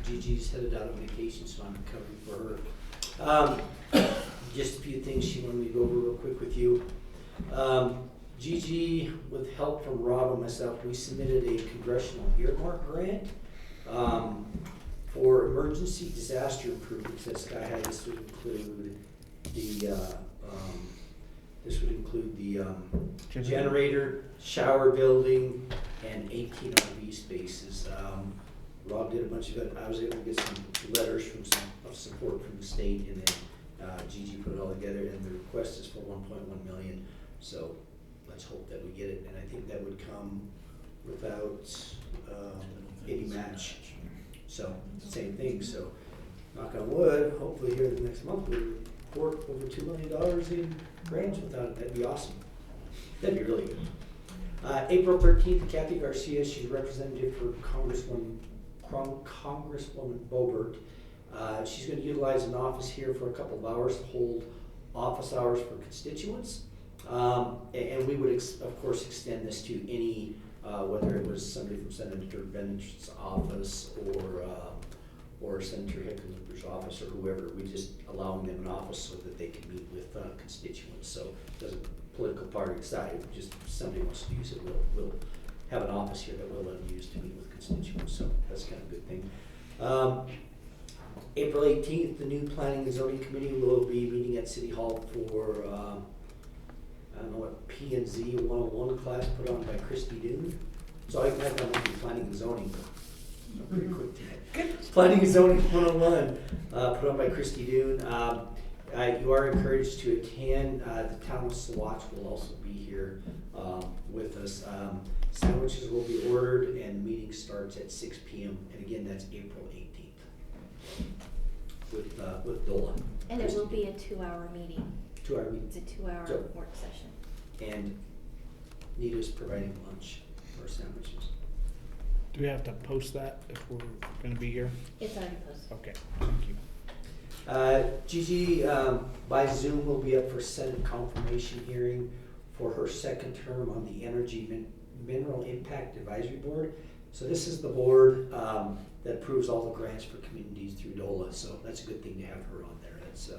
Gigi's headed out on vacation, so I'm covering for her. Just a few things she wanted me to go over real quick with you. Gigi, with help from Rob and myself, we submitted a congressional earmark grant for emergency disaster improvements at Sky High. This would include the generator, shower building, and 18 RV spaces. Rob did a bunch of it. I was able to get some letters of support from the state, and then Gigi put it all together, and the request is for $1.1 million. So let's hope that we get it, and I think that would come without any match. So same thing. So knock on wood. Hopefully here the next month we'll report over $2 million in grants without it. That'd be awesome. That'd be really good. April 13th, Kathy Garcia, she's a representative for Congresswoman Bobert. She's going to utilize an office here for a couple of hours to hold office hours for constituents. And we would, of course, extend this to any, whether it was somebody from Senator Bennett's office or Senator Hickenlooper's office or whoever. We just allowing them an office so that they can meet with constituents. So it doesn't political party decide, just somebody wants to use it, we'll have an office here that we'll let them use to meet with constituents. So that's kind of a good thing. April 18th, the new Planning and Zoning Committee will be meeting at City Hall for I don't know what P&Z 101 class put on by Christy Doon. So I've done planning and zoning, but I'm pretty quick tonight. Planning and Zoning 101, put on by Christy Dune. You are encouraged to attend. The town of Saguache will also be here with us. Sandwiches will be ordered and the meeting starts at 6 p.m. And again, that's April 18th with DOLA. And it will be a 2-hour meeting. 2-hour meeting. It's a 2-hour So- work session. And Nita's providing lunch or sandwiches. Do we have to post that if we're gonna be here? It's already posted. Okay, thank you. Gigi, by Zoom, will be up for Senate confirmation hearing for her second term on the Energy Mineral Impact Advisory Board. So this is the board that approves all the grants for communities through DOLA. So that's a good thing to have her on there. It's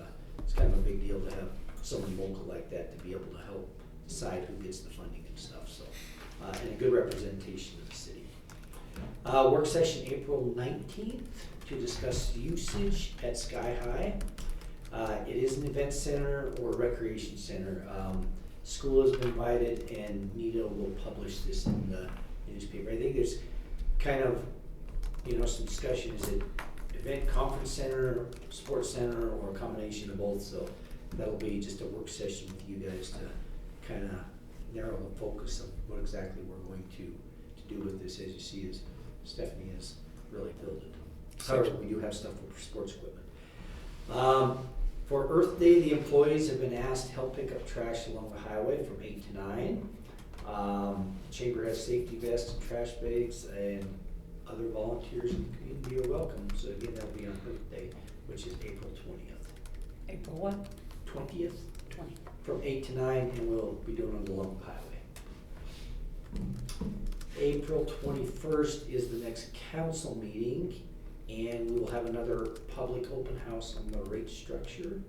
kind of a big deal to have someone local like that to be able to help decide who gets the funding and stuff. So, and a good representation of the city. Work session April 19th to discuss usage at Sky High. It is an event center or recreation center. School has been invited and Nita will publish this in the newspaper. I think there's kind of, some discussion. Is it event conference center, sports center, or a combination of both? So that'll be just a work session with you guys to kind of narrow the focus of what exactly we're going to do with this. As you see, as Stephanie has really built it. However, we do have stuff for sports equipment. For Earth Day, the employees have been asked to help pick up trash along the highway from 8 to 9. Chamber has safety vests and trash bags, and other volunteers in the community are welcome. So again, that'll be on Earth Day, which is April 20th. April what? 20th 20. from 8 to 9, and we'll be doing it along the highway. April 21st is the next council meeting, and we will have another public open house on the rate structure.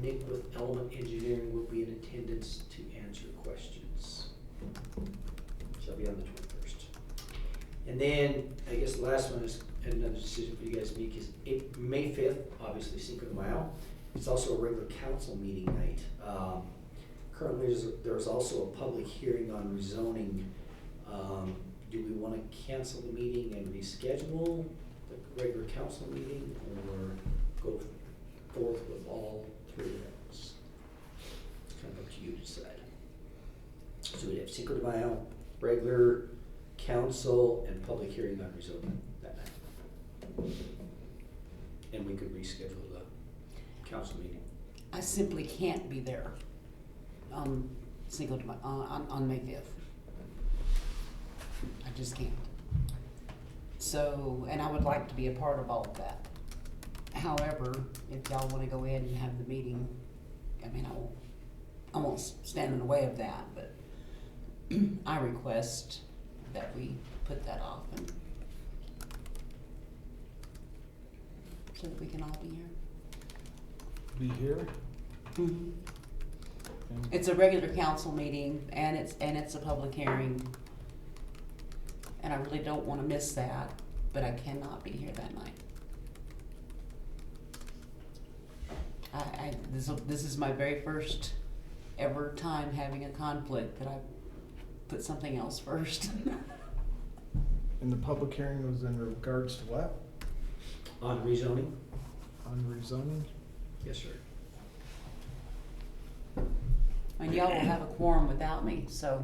Nick with Element Engineering will be in attendance to answer questions. So that'll be on the 21st. And then, I guess the last one is another decision for you guys to make is May 5th, obviously Cinco de Mayo. It's also a regular council meeting night. Currently, there's also a public hearing on rezoning. Do we want to cancel the meeting and reschedule the regular council meeting, or go forth with all three events? It's kind of up to you to decide. So we have Cinco de Mayo, regular council, and public hearing on rezoning that night. And we could reschedule the council meeting. I simply can't be there on Cinco de Mayo, on May 5th. I just can't. So, and I would like to be a part of all of that. However, if y'all wanna go ahead and have the meeting, I won't stand in the way of that, but I request that we put that off and so that we can all be here. Be here? Mm-hmm. And It's a regular council meeting and it's a public hearing. And I really don't wanna miss that, but I cannot be here that night. This is my very first ever time having a conflict that I put something else first. And the public hearing was in regards to what? On rezoning? On rezoning? Yes, sir. And y'all will have a quorum without me, so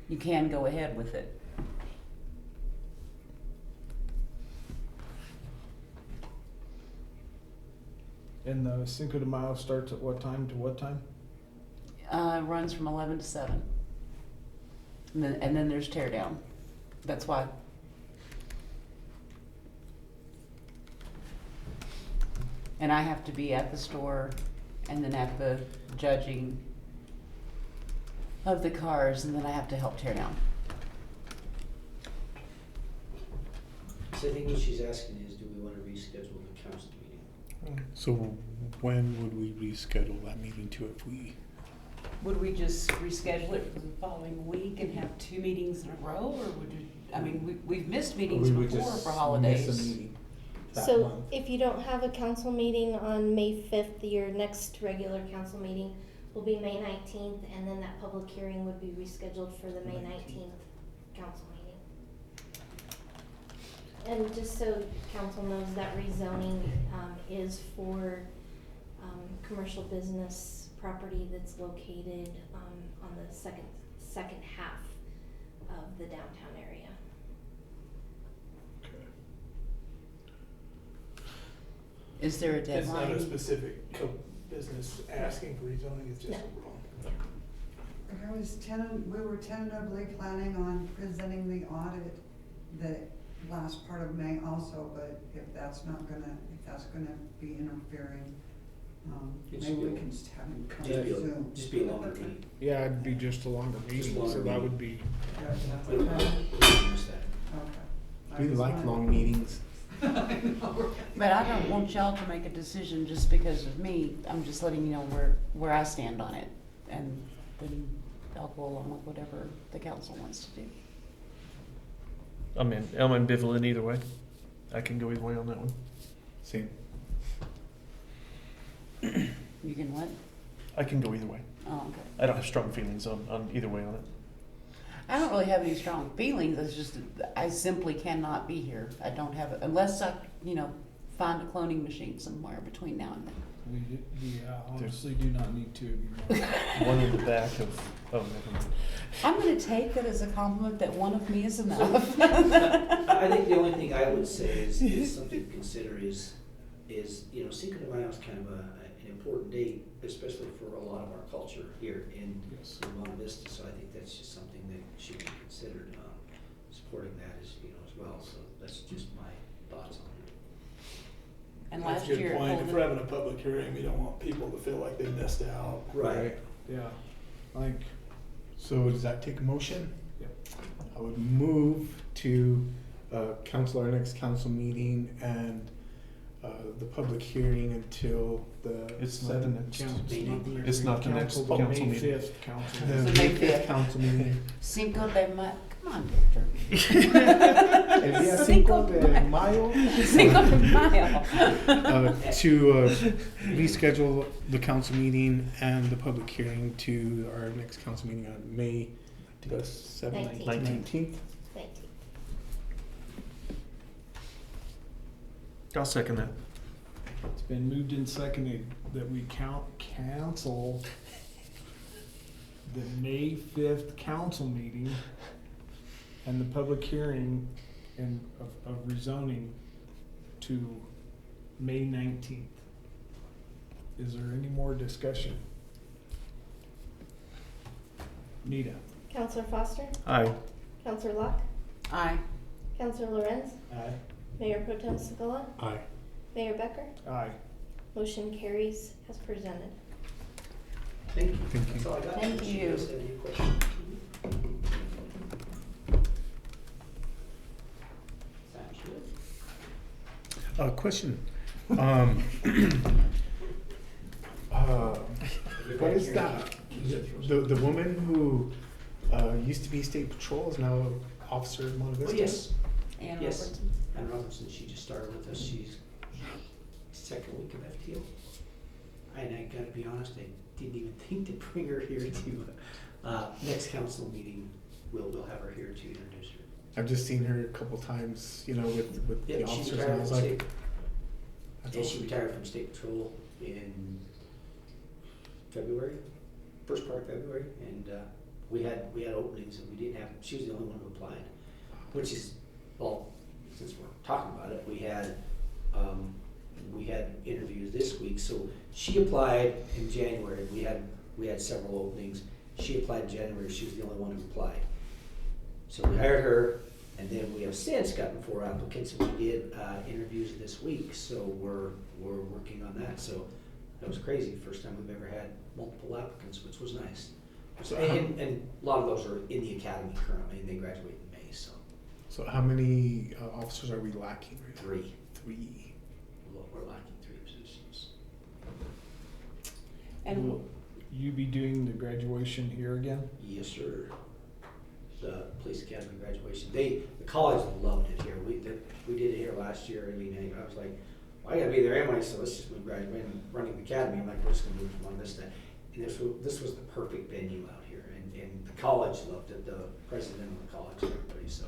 you can go ahead with it. And the Cinco de Mayo starts at what time to what time? Runs from 11 to 7. And then there's tear down. That's why. And I have to be at the store and then at the judging of the cars, and then I have to help tear down. So I think what she's asking is, do we want to reschedule the council meeting? So when would we reschedule that meeting to if we? Would we just reschedule it for the following week and have 2 meetings in a row, or would you, we've missed meetings before for holidays. So if you don't have a council meeting on May 5th, your next regular council meeting will be May 19th, and then that public hearing would be rescheduled for the May 19th council meeting. And just so council knows, that rezoning, is for, commercial business property that's located, on the second half of the downtown area. Is there a It's not a deadline? specific business asking for rezoning, it's just. No. We were tentatively planning on presenting the audit the last part of May also, but if that's gonna be interfering, maybe we can just have him come Just be Zoom. just be a longer meeting. Yeah, it'd be just a longer meeting, longer so that meeting. would be, Yeah, that's We don't okay. miss that. Okay. We like long meetings. But I don't want y'all to make a decision just because of me. I'm just letting you know where I stand on it. And then I'll go along with whatever the council wants to do. I'm ambivalent either way. I can go either way on that one. Same. You can what? I can go either way. Oh, okay. I don't have strong feelings on either way on it. I don't really have any strong feelings. It's just that I simply cannot be here. I don't have it unless I, find a cloning machine somewhere between now and then. we honestly do not need two of you. One in the back of, never mind. I'm going to take that as a compliment that one of me is enough. I think the only thing I would say is something to consider is Cinco de Mayo is kind of an important date, especially for a lot of our culture here in Monte Vista. So I think that's just something that should be considered, supporting that as well. So that's just my thoughts on it. And That's last a good year, point. If we're having a public hearing, we don't want people to feel like they missed out. Right. Yeah, like, So does that take a motion? Yep. I would move to cancel our next council meeting and the public hearing until It's not the next. it's not the next council council May meeting. 5th council. the May May 5th. 5th council meeting. Cinco de Mayo. Come on, Victor. El día 5 de Mayo. Cinco de Mayo. To reschedule the council meeting and the public hearing to our next council meeting on May the 7th, 19th. Thank you. I'll second that. It's been moved and seconded that we cancel the May 5th council meeting and the public hearing of rezoning to May 19th. Is there any more discussion? Nita? Counselor Foster? Aye. Counselor Locke? Aye. Counselor Lorenz? Aye. Mayor Pro Tem Segola? Aye. Mayor Becker? Aye. Motion carries as presented. Thank you. Thank you. That's all I got. Thank Unless you. guys have any questions? Sounds good. Question. What is that? The woman who used to be state patrol is now an officer in Monte Vista? Oh, yes. Ann Yes. Robertson. Ann Robertson, she just started with us. She's second week of FTO. And I gotta be honest, I didn't even think to bring her here to next council meeting. We'll have her here to introduce her. I've just seen her a couple times, with the Yeah, she officers, and I retired was from like, state. that's Yeah, she awesome. retired from state patrol in February, first part of February, and we had openings and we didn't have. She was the only one who applied, which is since we're talking about it, we had interviews this week. So she applied in January. We had several openings. She applied in January. She was the only one who applied. So we hired her, and then we have since gotten 4 applicants, and we did interviews this week. So we're working on that. So that was crazy. First time we've ever had multiple applicants, which was nice. So And a lot of those are in the academy currently, and they graduate in May. So how many officers are we lacking right now? 3. 3. We're lacking 3 positions. And Will you be doing the graduation here again? Yes, sir. The police academy graduation. The college loved it here. We did it here last year. I mean, I was like, well, I gotta be there anyway, so let's just move graduate and running the academy. I'm like, we're just gonna move to Monte Vista. And this was the perfect venue out here, and the college loved it. The president of the college and everybody. So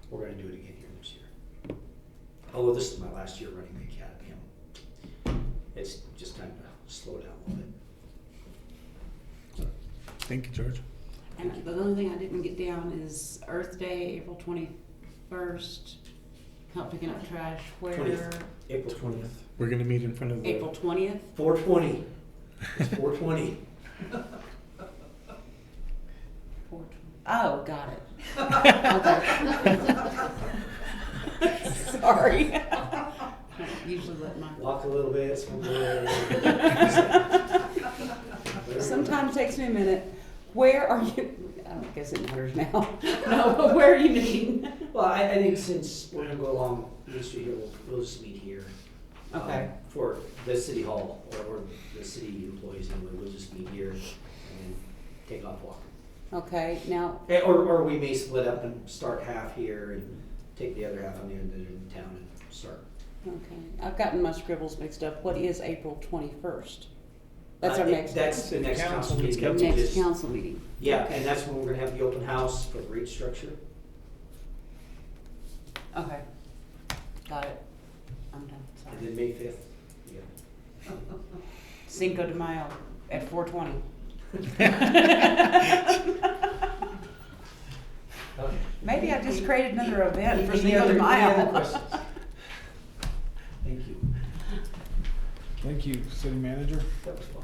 we're gonna do it again here this year. Oh, this is my last year running the academy. It's just time to slow down a little bit. Thank you, George. And the only thing I didn't get down is Earth Day, April 21st. Help picking up trash. Where? 20th. April 20th. We're gonna meet in front of the. April 20th. 420. It's 420. 420. Oh, got it. Okay. Sorry. I don't usually let my. Walk a little bit, smoke a little. Sometimes takes me a minute. Where are you? I don't guess it matters now. No, but where are you meeting? Well, I think since we're gonna go along Main Street here, we'll just meet here. Okay. For the city hall or the city employees anyway, we'll just meet here and then take off walking. Okay, now, Or we may split up and start half here and take the other half on the end of town and start. okay, I've gotten my scribbles mixed up. What is April 21st? That's our next. That's the next council meeting. Next council meeting. Yeah, Okay. and that's when we're gonna have the open house for the rate structure. Okay. Got it. I'm done, And sorry. then May 5th. Yeah. Cinco de Mayo at 4:20. Maybe I just created another event for Cinco de Any other Mayo. questions? Thank you. Thank you, city manager. That was fun.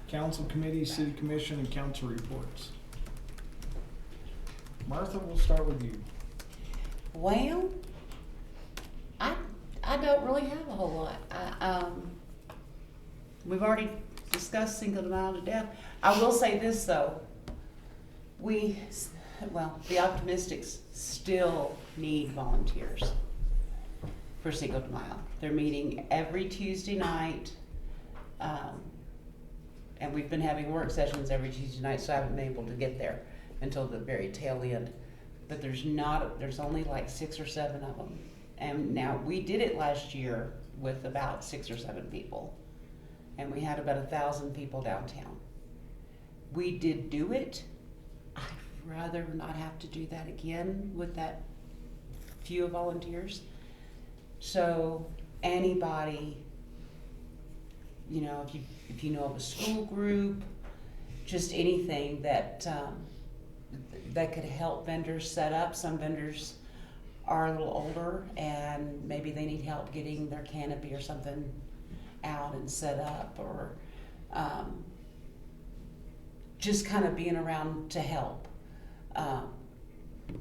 Council committee, city commission, and council reports. Martha, we'll start with you. Well, I don't really have a whole lot. We've already discussed Cinco de Mayo to death. I will say this though, the Optimistics still need volunteers for Cinco de Mayo. They're meeting every Tuesday night, and we've been having work sessions every Tuesday night, so I haven't been able to get there until the very tail end. But there's only like 6 or 7 of them. And now, we did it last year with about 6 or 7 people. And we had about 1,000 people downtown. We did do it. I'd rather not have to do that again with that few volunteers. So anybody, if you know of a school group, just anything that that could help vendors set up. Some vendors are a little older and maybe they need help getting their canopy or something out and set up, or just kind of being around to help.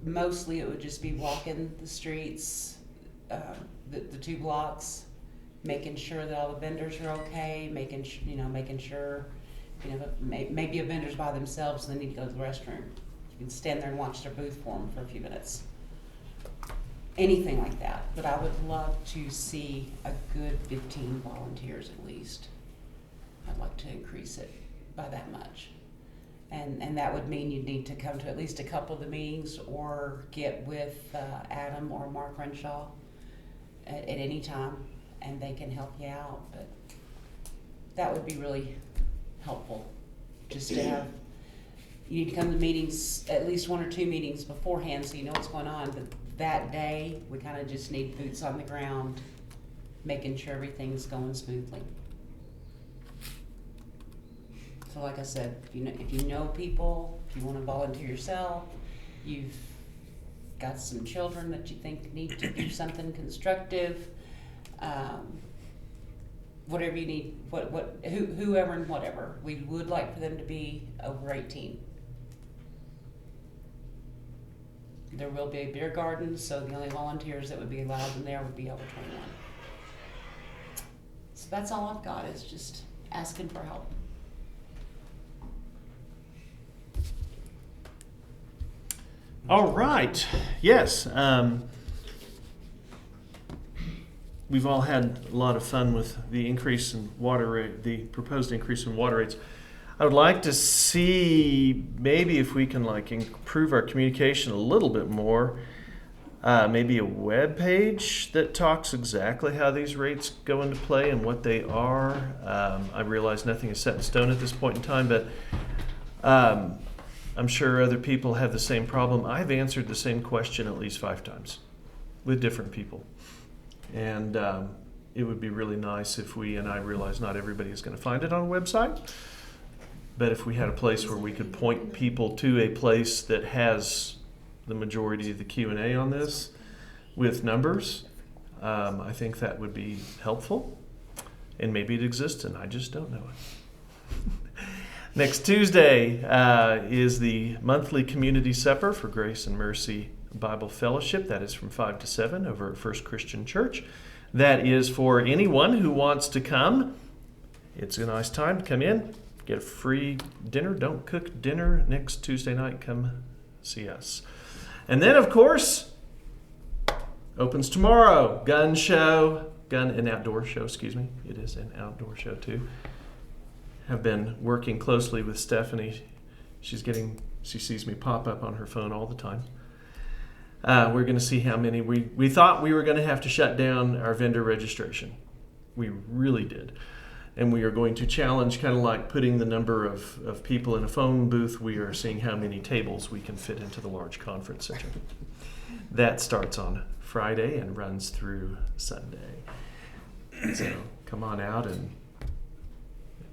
Mostly it would just be walking the streets, the 2 blocks, making sure that all the vendors are okay, making sure, maybe a vendor's by themselves and they need to go to the restroom. You can stand there and watch their booth for them for a few minutes. Anything like that, but I would love to see a good 15 volunteers at least. I'd like to increase it by that much. And that would mean you'd need to come to at least a couple of the meetings or get with Adam or Mark Renshaw at any time, and they can help you out. But that would be really helpful, just to have, you need to come to meetings, at least 1 or 2 meetings beforehand so you know what's going on. But that day, we kind of just need boots on the ground, making sure everything's going smoothly. So like I said, if you know people, if you want to volunteer yourself, you've got some children that you think need to do something constructive, whatever you need, whoever and whatever, we would like for them to be over 18. There will be a beer garden, so the only volunteers that would be allowed in there would be over 21. So that's all I've got, is just asking for help. All right. Yes. We've all had a lot of fun with the increase in water rate, the proposed increase in water rates. I would like to see maybe if we can improve our communication a little bit more. Maybe a web page that talks exactly how these rates go into play and what they are. I realize nothing is set in stone at this point in time, but I'm sure other people have the same problem. I've answered the same question at least 5 times with different people. And it would be really nice if and I realize not everybody is going to find it on a website, but if we had a place where we could point people to a place that has the majority of the Q&A on this with numbers, I think that would be helpful. And maybe it exists and I just don't know it. Next Tuesday is the monthly community supper for Grace and Mercy Bible Fellowship. That is from 5 to 7 over at First Christian Church. That is for anyone who wants to come. It's a nice time to come in, get a free dinner. Don't cook dinner next Tuesday night. Come see us. And then, of course, opens tomorrow. Gun and outdoor show, excuse me. It is an outdoor show too. Have been working closely with Stephanie. She sees me pop up on her phone all the time. We're going to see how many. We thought we were going to have to shut down our vendor registration. We really did. And we are going to challenge, kind of like putting the number of people in a phone booth. We are seeing how many tables we can fit into the large conference center. That starts on Friday and runs through Sunday. So come on out and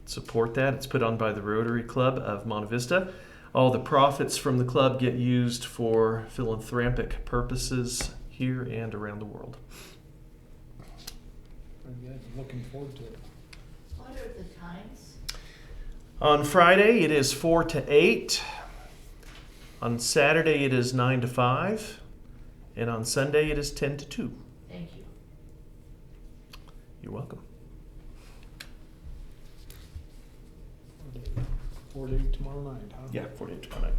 support that. It's put on by the Rotary Club of Monte Vista. All the profits from the club get used for philanthropic purposes here and around the world. Very good. Looking forward to it. What are the times? On Friday, it is 4 to 8. On Saturday, it is 9 to 5. And on Sunday, it is 10 to 2. Thank you. You're welcome. 4 to 8 tomorrow night, huh? Yeah, 4 to 8 tomorrow night.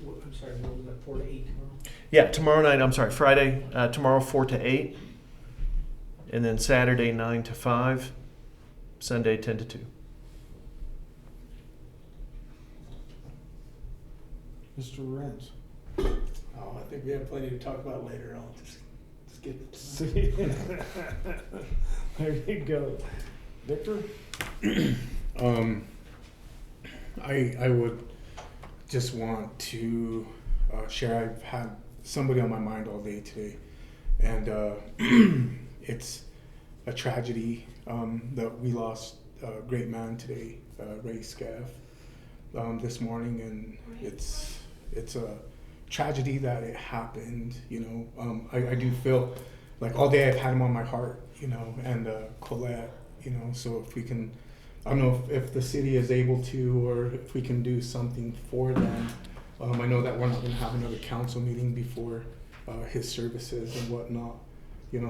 I'm sorry, what was that, 4 to 8 tomorrow? Yeah, tomorrow night, Friday, tomorrow 4 to 8. And then Saturday 9 to 5. Sunday 10 to 2. Mr. Renz. Oh, I think we have plenty to talk about later. I'll just get it. There you go. Victor? I would just want to share. I've had somebody on my mind all day today, and it's a tragedy that we lost a great man today, Ray Scaff, this morning, and it's a tragedy that it happened. I do feel like all day I've had him on my heart, and Colette. So if we can, I don't know if the city is able to, or if we can do something for them. I know that we're not going to have another council meeting before his services and whatnot.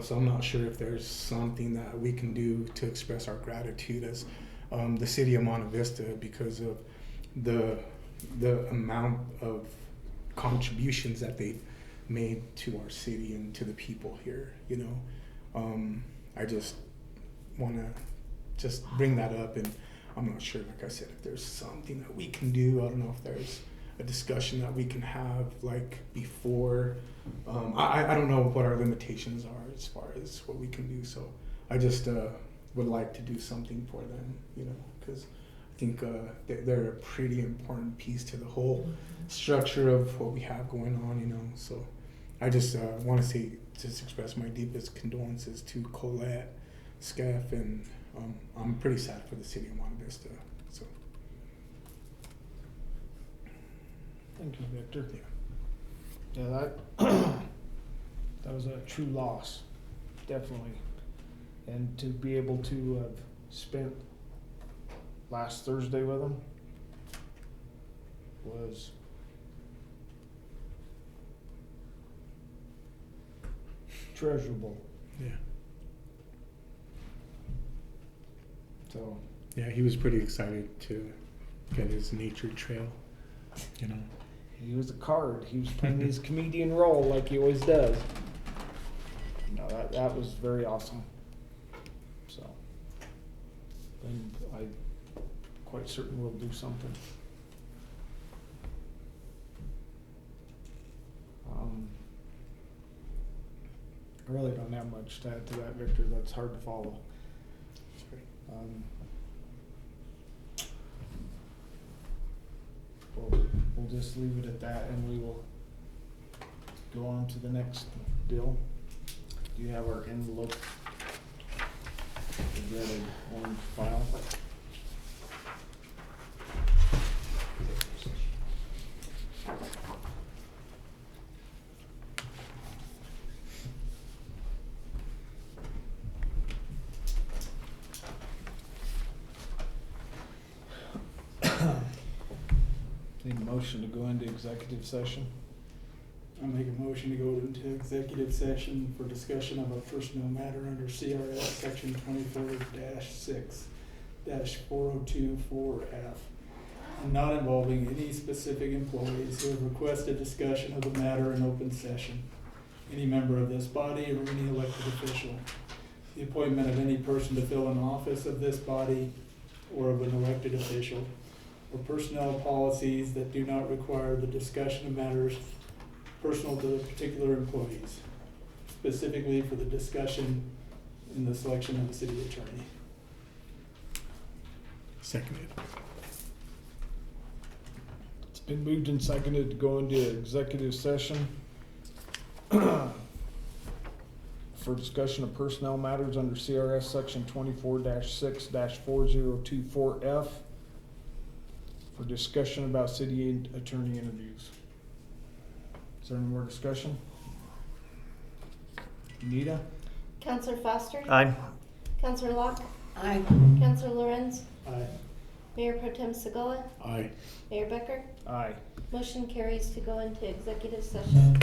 So I'm not sure if there's something that we can do to express our gratitude as the city of Monte Vista, because of the amount of contributions that they've made to our city and to the people here. I just want to just bring that up, and I'm not sure, like I said, if there's something that we can do. I don't know if there's a discussion that we can have like before. I don't know what our limitations are as far as what we can do, so I just would like to do something for them, because I think they're a pretty important piece to the whole structure of what we have going on, so I just want to just express my deepest condolences to Colette Scaff, and I'm pretty sad for the city of Monte Vista. So, Thank you, Victor. Yeah, that was a true loss, definitely. And to be able to have spent last Thursday with him was treasurable. yeah. So Yeah, he was pretty excited to get his nature trail, he was a card. He was playing his comedian role like he always does. No, that was very awesome. So, and I'm quite certain we'll do something. I really don't have much to add to that, Victor. That's hard to follow. we'll just leave it at that and we will go on to the next bill. Do you have our envelope? Is that an orange file? Need a motion to go into executive session? I'll make a motion to go into executive session for discussion of a personnel matter under CRS section 24-6-4024F, and not involving any specific employees who have requested discussion of the matter in open session, any member of this body or any elected official, the appointment of any person to fill an office of this body or of an elected official, or personnel policies that do not require the discussion of matters personal to the particular employees, specifically for the discussion in the selection of the city attorney. Seconded. It's been moved and seconded to go into executive session for discussion of personnel matters under CRS section 24-6-4024F for discussion about city attorney interviews. Is there any more discussion? Anita? Counselor Foster? Aye. Counselor Locke? Aye. Counselor Lorenz? Aye. Mayor Pro Tem Segala? Aye. Mayor Becker? Aye. Motion carries to go into executive session.